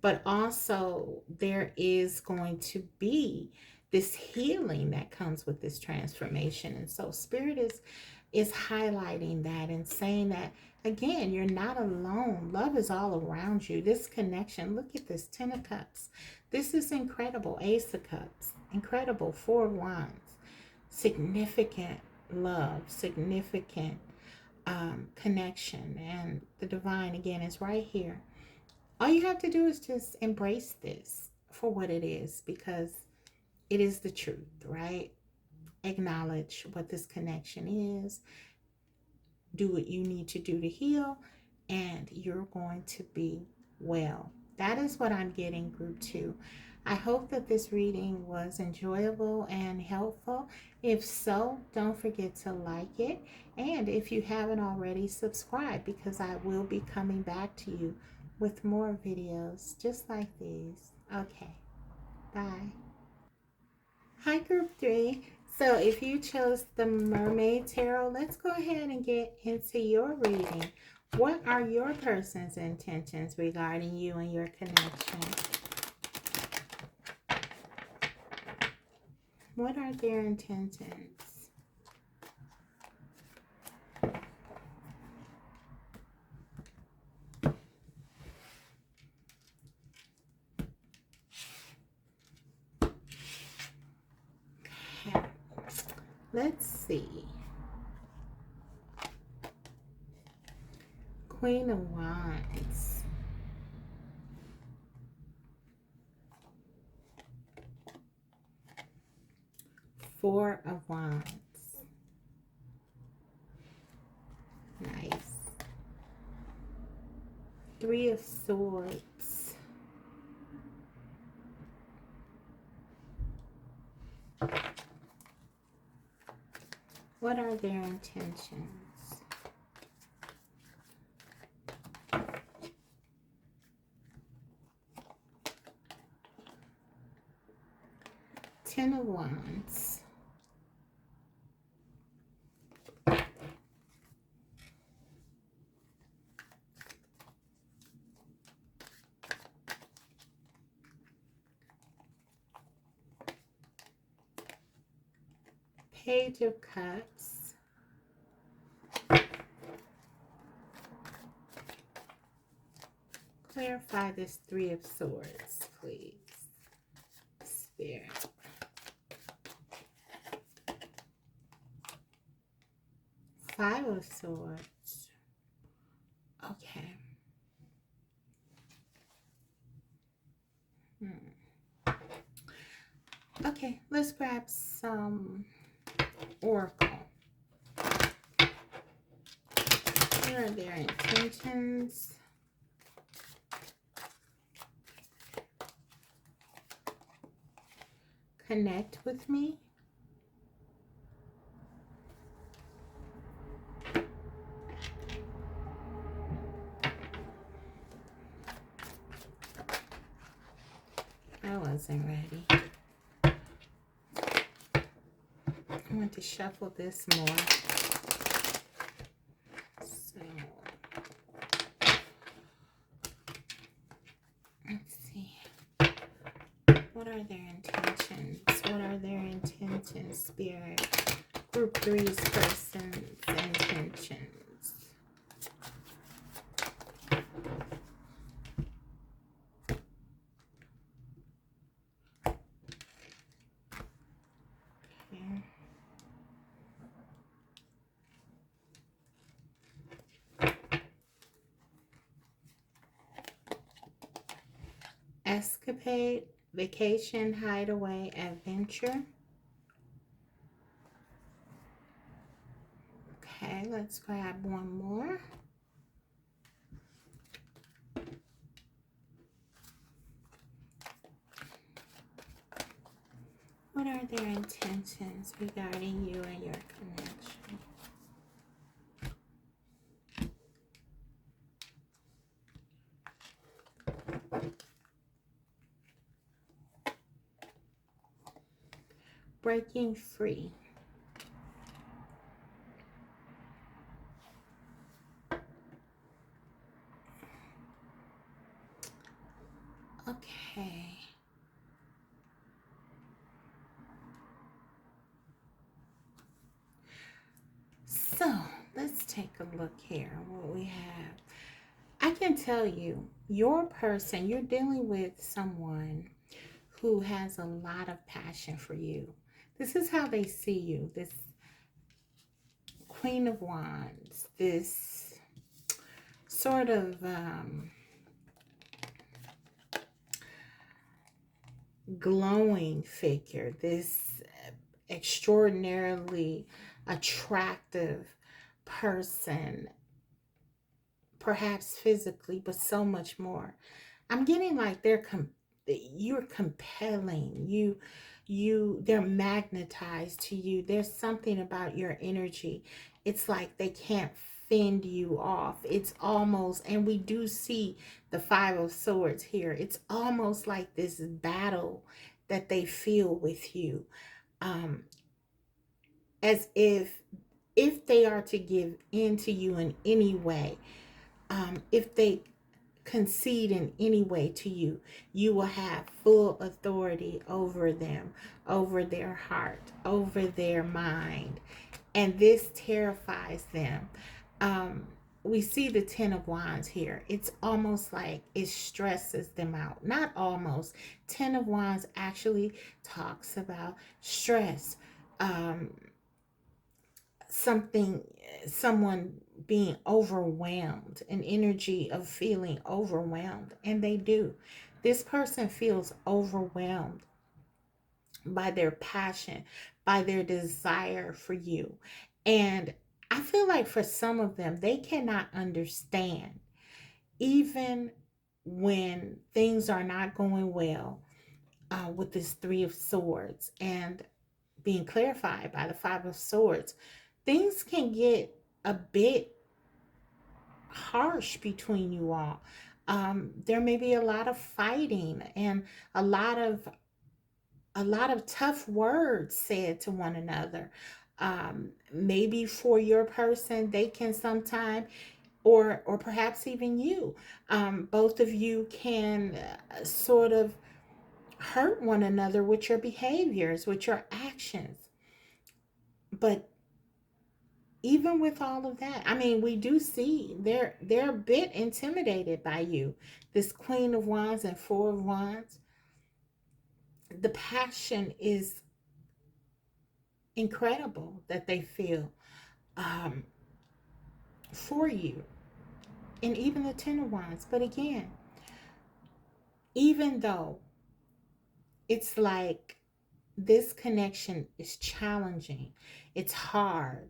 But also there is going to be this healing that comes with this transformation. And so Spirit is highlighting that and saying that, again, you're not alone. Love is all around you. This connection, look at this, 10 of Cups. This is incredible. Ace of Cups, incredible. 4 of Wands, significant love, significant connection. And the divine, again, is right here. All you have to do is just embrace this for what it is, because it is the truth, right? Acknowledge what this connection is. Do what you need to do to heal, and you're going to be well. That is what I'm getting, group 2. I hope that this reading was enjoyable and helpful. If so, don't forget to like it. And if you haven't already, subscribe, because I will be coming back to you with more videos just like these. Okay, bye. Hi, group 3. So if you chose the Mermaid Tarot, let's go ahead and get into your reading. What are your person's intentions regarding you and your connection? What are their intentions? Okay. Let's see. Queen of Wands. Four of Wands. Nice. Three of Swords. What are their intentions? Ten of Wands. Page of Cups. Clarify this Three of Swords, please. Spirit. Five of Swords. Okay. Okay, let's grab some Oracle. What are their intentions? Connect with me. I wasn't ready. I want to shuffle this more. So, let's see. What are their intentions? What are their intentions, Spirit? Group 3's person's intentions. Okay. Escapade, vacation, hideaway, adventure. Okay, let's grab one more. What are their intentions regarding you and your connection? Breaking free. Okay. So, let's take a look here what we have. I can tell you, your person, you're dealing with someone who has a lot of passion for you. This is how they see you. This Queen of Wands, this sort of glowing figure, this extraordinarily attractive person, perhaps physically, but so much more. I'm getting like you're compelling. They're magnetized to you. There's something about your energy. It's like they can't fend you off. It's almost, and we do see the Five of Swords here. It's almost like this battle that they feel with you. Um, as if they are to give in to you in any way, if they concede in any way to you, you will have full authority over them, over their heart, over their mind. And this terrifies them. We see the Ten of Wands here. It's almost like it stresses them out. Not almost. Ten of Wands actually talks about stress. Um, something Someone being overwhelmed, an energy of feeling overwhelmed, and they do. This person feels overwhelmed by their passion, by their desire for you. And I feel like for some of them, they cannot understand, even when things are not going well, with this Three of Swords and being clarified by the Five of Swords, things can get a bit harsh between you all. There may be a lot of fighting and a lot of tough words said to one another. Maybe for your person, they can sometime, or perhaps even you, both of you can sort of hurt one another with your behaviors, with your actions. But even with all of that, I mean, we do see they're a bit intimidated by you. This Queen of Wands and Four of Wands, the passion is incredible that they feel, um, for you, and even the Ten of Wands. But again, even though it's like this connection is challenging, it's hard,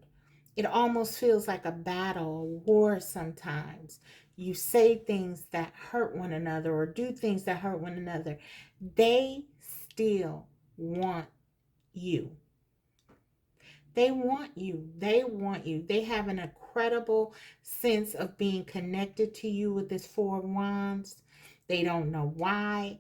it almost feels like a battle, a war sometimes. You say things that hurt one another or do things that hurt one another. They still want you. They want you. They want you. They have an incredible sense of being connected to you with this Four of Wands. They don't know why.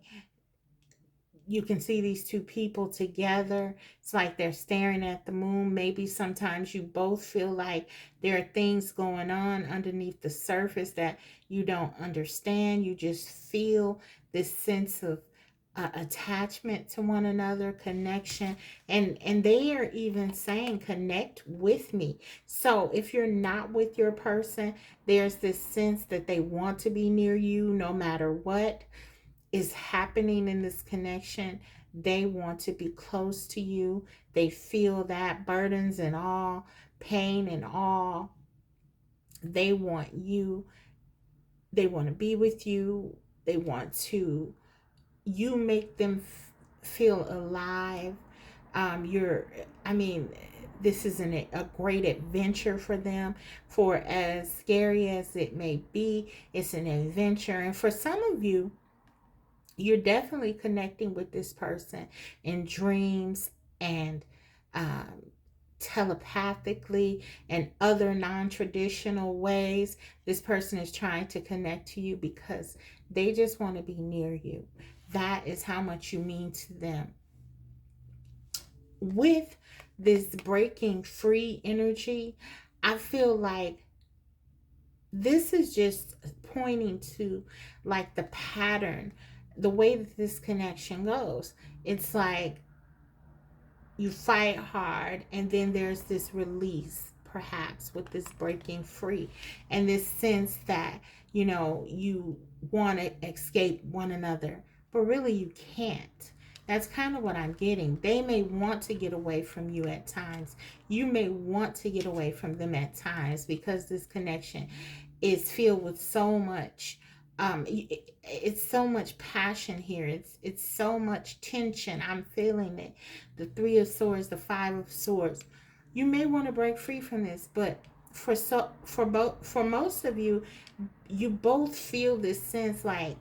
You can see these two people together. It's like they're staring at the moon. Maybe sometimes you both feel like there are things going on underneath the surface that you don't understand. You just feel this sense of attachment to one another, connection, and they are even saying, connect with me. So if you're not with your person, there's this sense that they want to be near you no matter what is happening in this connection. They want to be close to you. They feel that burdens and all, pain and all. They want you. They want to be with you. They want to, you make them feel alive. I mean, this is a great adventure for them. For as scary as it may be, it's an adventure. And for some of you, you're definitely connecting with this person in dreams and um, telepathically and other non-traditional ways. This person is trying to connect to you because they just want to be near you. That is how much you mean to them. With this breaking free energy, I feel like this is just pointing to like the pattern, the way that this connection goes. It's like you fight hard and then there's this release, perhaps with this breaking free, and this sense that you want to escape one another, but really you can't. That's kind of what I'm getting. They may want to get away from you at times. You may want to get away from them at times because this connection is filled with so much It's so much passion here. It's so much tension. I'm feeling it. The Three of Swords, the Five of Swords. You may want to break free from this, but for most of you, you both feel this sense like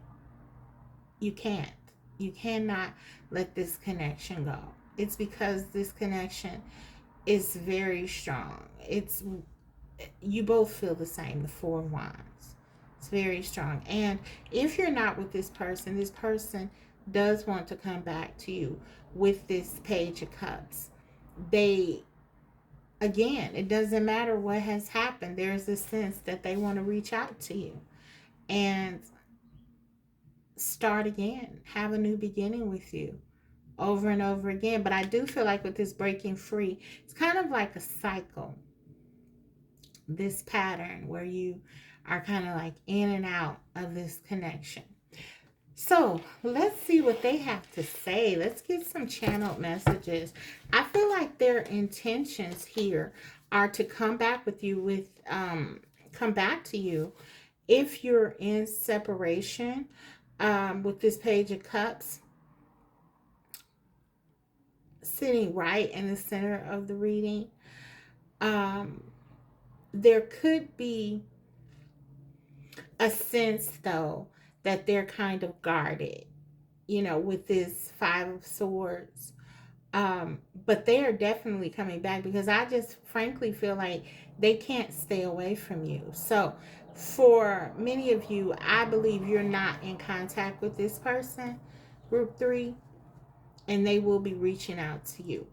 you can't. You cannot let this connection go. It's because this connection is very strong. It's You both feel the same, the Four of Wands. It's very strong. And if you're not with this person does want to come back to you with this Page of Cups. They, again, it doesn't matter what has happened. There's a sense that they want to reach out to you and start again, have a new beginning with you over and over again. But I do feel like with this breaking free, it's kind of like a cycle, this pattern where you are kind of like in and out of this connection. So let's see what they have to say. Let's get some channeled messages. I feel like their intentions here are to come back with you with come back to you if you're in separation with this Page of Cups sitting right in the center of the reading. There could be a sense, though, that they're kind of guarded, with this Five of Swords. But they are definitely coming back because I just frankly feel like they can't stay away from you. So for many of you, I believe you're not in contact with this person, group 3, and they will be reaching out to you.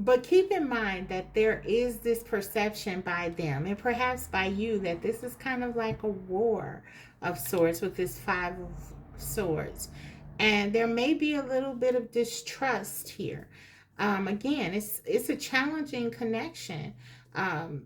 But keep in mind that there is this perception by them and perhaps by you that this is kind of like a war of swords with this Five of Swords. And there may be a little bit of distrust here. Again, it's a challenging connection.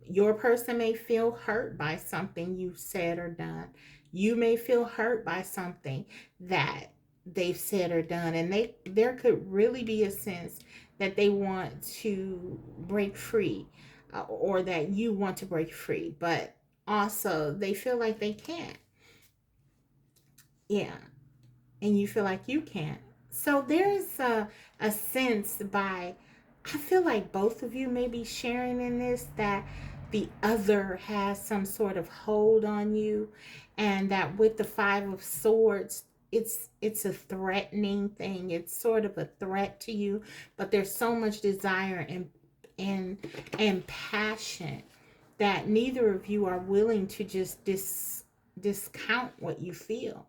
Your person may feel hurt by something you've said or done. You may feel hurt by something that they've said or done. And there could really be a sense that they want to break free, or that you want to break free, but also they feel like they can't. Yeah, and you feel like you can't. So there's a sense by, I feel like both of you may be sharing in this, that the other has some sort of hold on you, and that with the Five of Swords, it's a threatening thing. It's sort of a threat to you, but there's so much desire and passion that neither of you are willing to just discount what you feel.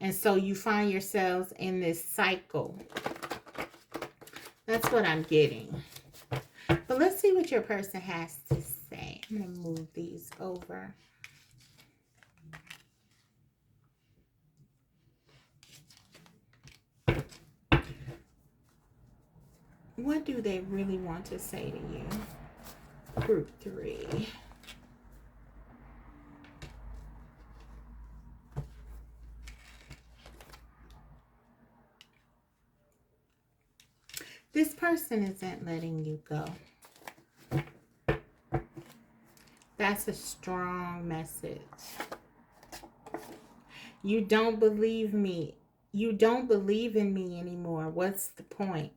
And so you find yourselves in this cycle. That's what I'm getting. But let's see what your person has to say. I'm going to move these over. What do they really want to say to you? Group 3. This person isn't letting you go. That's a strong message. You don't believe me. You don't believe in me anymore. What's the point?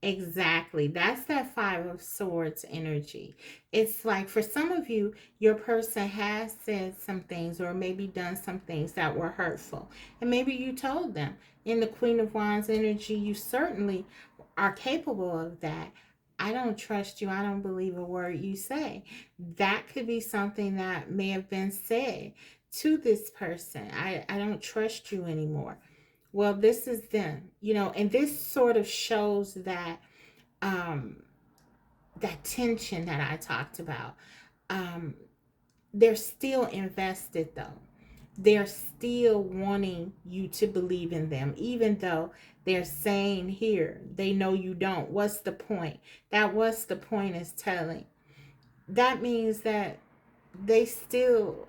Exactly. That's that Five of Swords energy. It's like for some of you, your person has said some things or maybe done some things that were hurtful. And maybe you told them. In the Queen of Wands energy, you certainly are capable of that. I don't trust you. I don't believe a word you say. That could be something that may have been said to this person. I don't trust you anymore. Well, this is them, and this sort of shows that that tension that I talked about. They're still invested, though. They're still wanting you to believe in them, even though they're saying here they know you don't. What's the point? That what's the point is telling. That means that they still,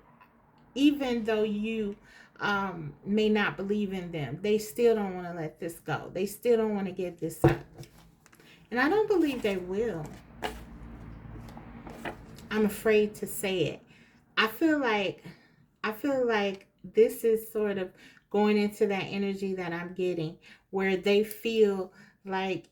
even though you may not believe in them, they still don't want to let this go. They still don't want to give this up. And I don't believe they will. I'm afraid to say it. I feel like I feel like this is sort of going into that energy that I'm getting, where they feel like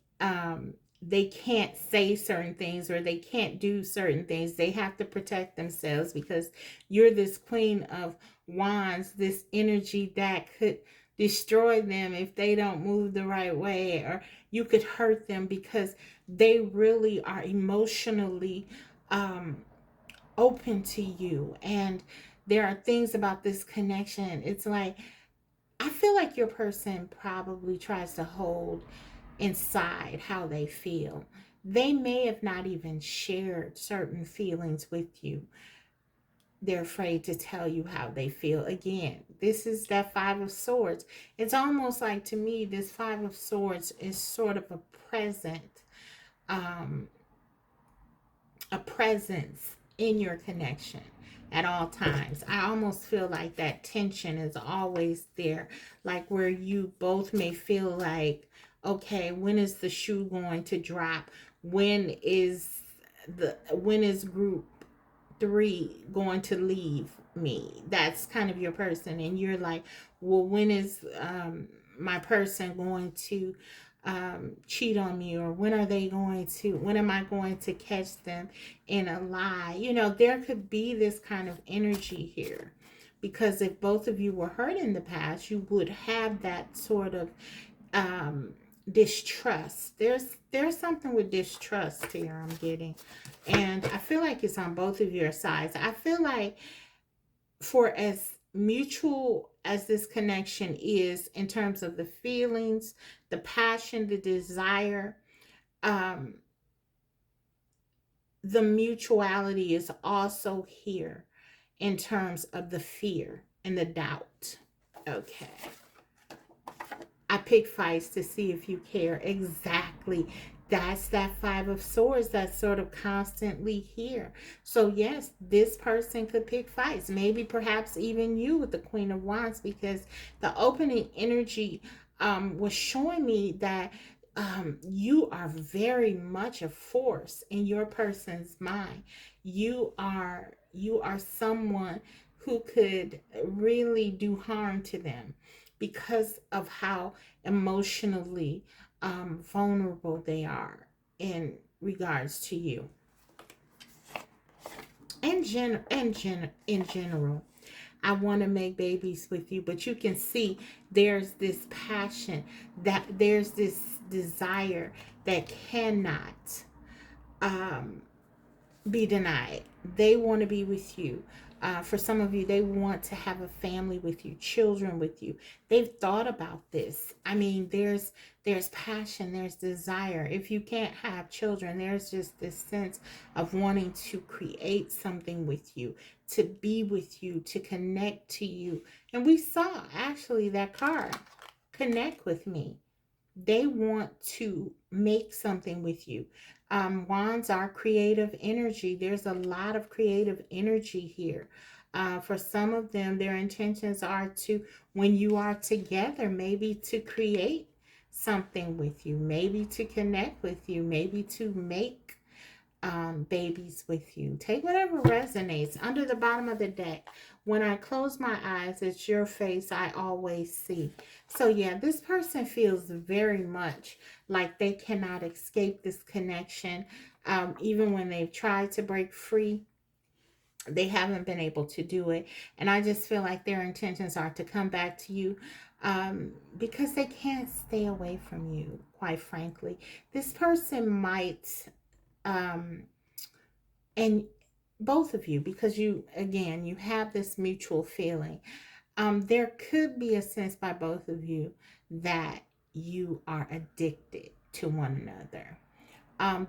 they can't say certain things or they can't do certain things. They have to protect themselves because you're this Queen of Wands, this energy that could destroy them if they don't move the right way, or you could hurt them because they really are emotionally um, open to you. And there are things about this connection. It's like, I feel like your person probably tries to hold inside how they feel. They may have not even shared certain feelings with you. They're afraid to tell you how they feel. Again, this is that Five of Swords. It's almost like, to me, this Five of Swords is sort of um, a presence in your connection at all times. I almost feel like that tension is always there, like where you both may feel like, okay, when is the shoe going to drop? When is group 3 going to leave me? That's kind of your person. And you're like, well, when is my person going to cheat on me? Or when am I going to catch them in a lie? There could be this kind of energy here, because if both of you were hurt in the past, you would have that sort of um distrust. There's something with distrust here I'm getting, and I feel like it's on both of your sides. I feel like, for as mutual as this connection is in terms of the feelings, the passion, the desire, um the mutuality is also here in terms of the fear and the doubt. Okay, I pick fights to see if you care. Exactly. That's that Five of Swords that's sort of constantly here. So, yes, this person could pick fights. Maybe perhaps even you with the Queen of Wands, because the opening energy was showing me that you are very much a force in your person's mind. You are someone who could really do harm to them because of how emotionally vulnerable they are in regards to you. In general, I want to make babies with you, but you can see there's this passion, that there's this desire that cannot um, be denied. They want to be with you. For some of you, they want to have a family with you, children with you. They've thought about this. I mean, there's passion, there's desire. If you can't have children, there's just this sense of wanting to create something with you, to be with you, to connect to you. And we saw actually that card, connect with me. They want to make something with you. Wands are creative energy. There's a lot of creative energy here. For some of them, their intentions are to, when you are together, maybe to create something with you, maybe to connect with you, maybe to make babies with you. Take whatever resonates. Under the bottom of the deck, when I close my eyes, it's your face I always see. So yeah, this person feels very much like they cannot escape this connection. Even when they've tried to break free, they haven't been able to do it. And I just feel like their intentions are to come back to you, because they can't stay away from you, quite frankly. This person might um, and both of you, because you have this mutual feeling, there could be a sense by both of you that you are addicted to one another.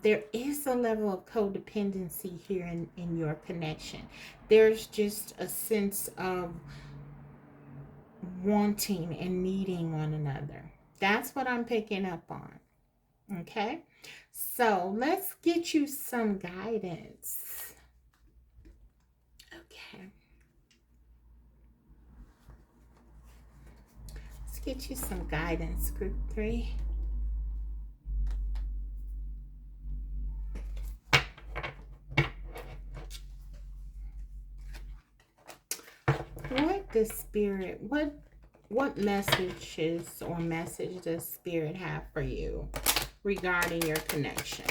There is a level of codependency here in your connection. There's just a sense of wanting and needing one another. That's what I'm picking up on. Okay, so let's get you some guidance. Okay. Let's get you some guidance, group 3. does Spirit, what messages or message does Spirit have for you regarding your connection?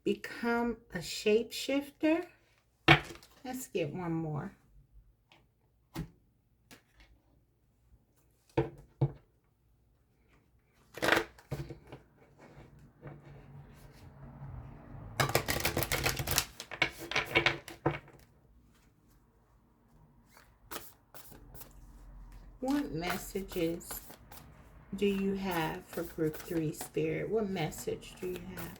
Become a shapeshifter. Let's get one more. What messages do you have for group 3, Spirit? What message do you have?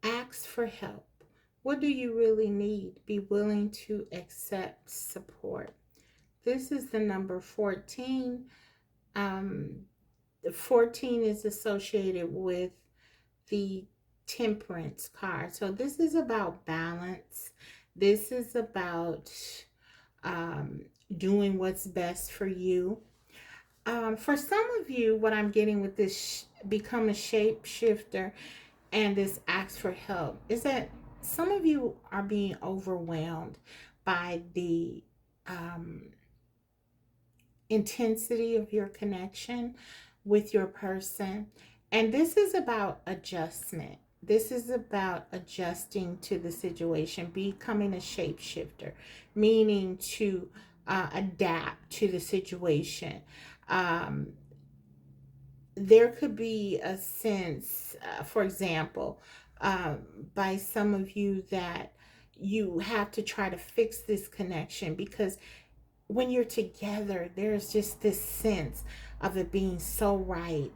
Ask for help. What do you really need? Be willing to accept support. This is the number 14. 14 is associated with the Temperance card. So this is about balance. This is about doing what's best for you. For some of you, what I'm getting with this become a shapeshifter and this ask for help is that some of you are being overwhelmed by the intensity of your connection with your person. And this is about adjustment. This is about adjusting to the situation, becoming a shapeshifter, meaning to adapt to the situation. There could be a sense, for example, by some of you that you have to try to fix this connection because when you're together, there's just this sense of it being so right.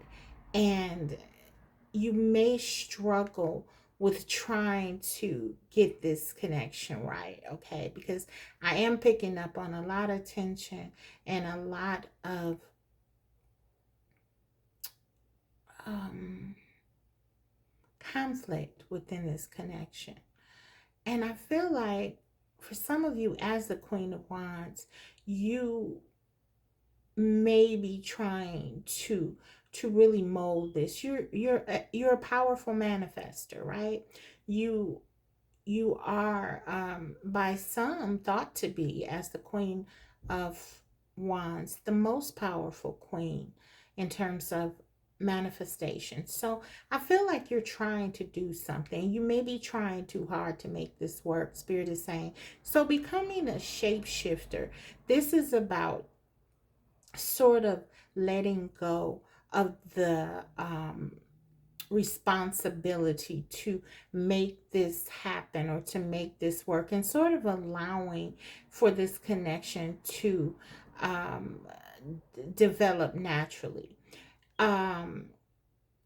And you may struggle with trying to get this connection right, okay? Because I am picking up on a lot of tension and a lot of conflict within this connection. And I feel like for some of you, as the Queen of Wands, you may be trying to really mold this. You're a powerful manifester, right? You are by some thought to be, as the Queen of Wands, the most powerful queen in terms of manifestation. So I feel like you're trying to do something. You may be trying too hard to make this work, Spirit is saying. So becoming a shapeshifter, this is about sort of letting go of the responsibility to make this happen or to make this work, and sort of allowing for this connection to develop naturally,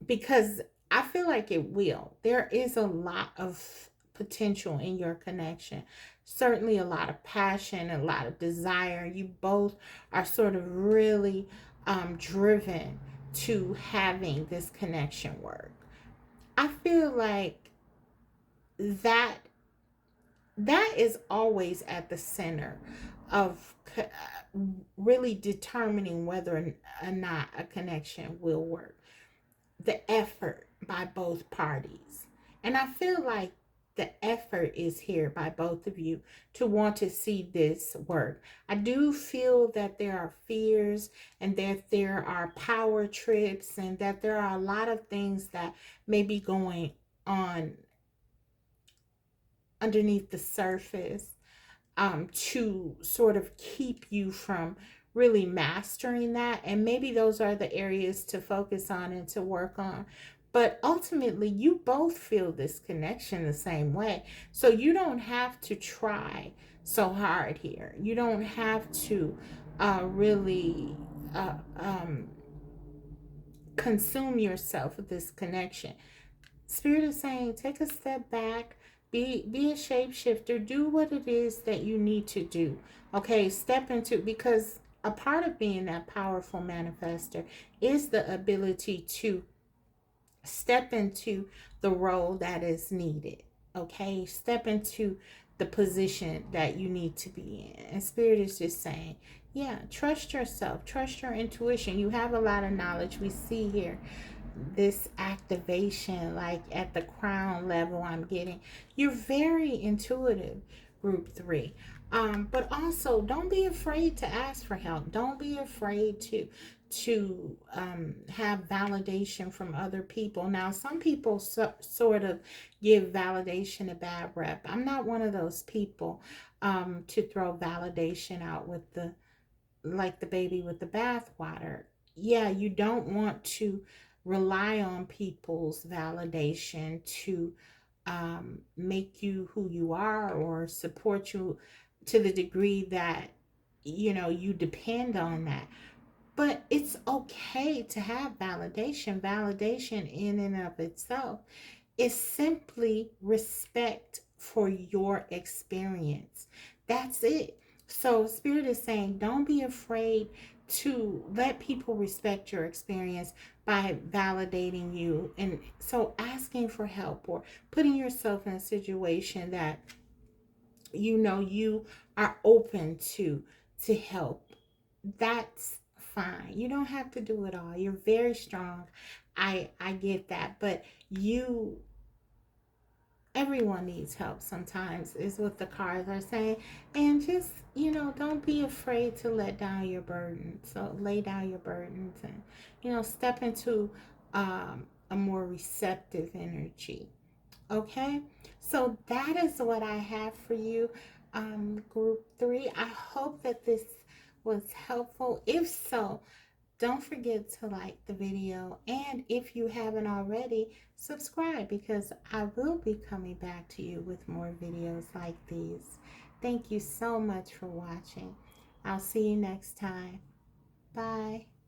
because I feel like it will. There is a lot of potential in your connection, certainly a lot of passion, a lot of desire. You both are sort of really driven to having this connection work. I feel like that is always at the center of really determining whether or not a connection will work. The effort by both parties. And I feel like the effort is here by both of you to want to see this work. I do feel that there are fears and that there are power trips and that there are a lot of things that may be going on underneath the surface to sort of keep you from really mastering that. And maybe those are the areas to focus on and to work on. But ultimately, you both feel this connection the same way. So you don't have to try so hard here. You don't have to really consume yourself with this connection. Spirit is saying, take a step back, be a shapeshifter, do what it is that you need to do. Okay, step into, because a part of being that powerful manifester is the ability to step into the role that is needed. Okay, step into the position that you need to be in. And Spirit is just saying, yeah, trust yourself, trust your intuition. You have a lot of knowledge. We see here this activation, like at the crown level, I'm getting you're very intuitive, group 3. But also, don't be afraid to ask for help. Don't be afraid to have validation from other people. Now, some people sort of give validation a bad rep. I'm not one of those people to throw validation out with the like the baby with the bathwater. Yeah, you don't want to rely on people's validation to make you who you are or support you to the degree that you depend on that. But it's okay to have validation. Validation in and of itself is simply respect for your experience. That's it. So Spirit is saying, don't be afraid to let people respect your experience by validating you. And so asking for help or putting yourself in a situation that you are open to help, that's fine. You don't have to do it all. You're very strong. I get that, but everyone needs help sometimes, is what the cards are saying. And just don't be afraid to let down your burdens. So lay down your burdens and step into a more receptive energy. Okay, so that is what I have for you, group 3. I hope that this was helpful. If so, don't forget to like the video, and if you haven't already, subscribe, because I will be coming back to you with more videos like these. Thank you so much for watching. I'll see you next time. Bye.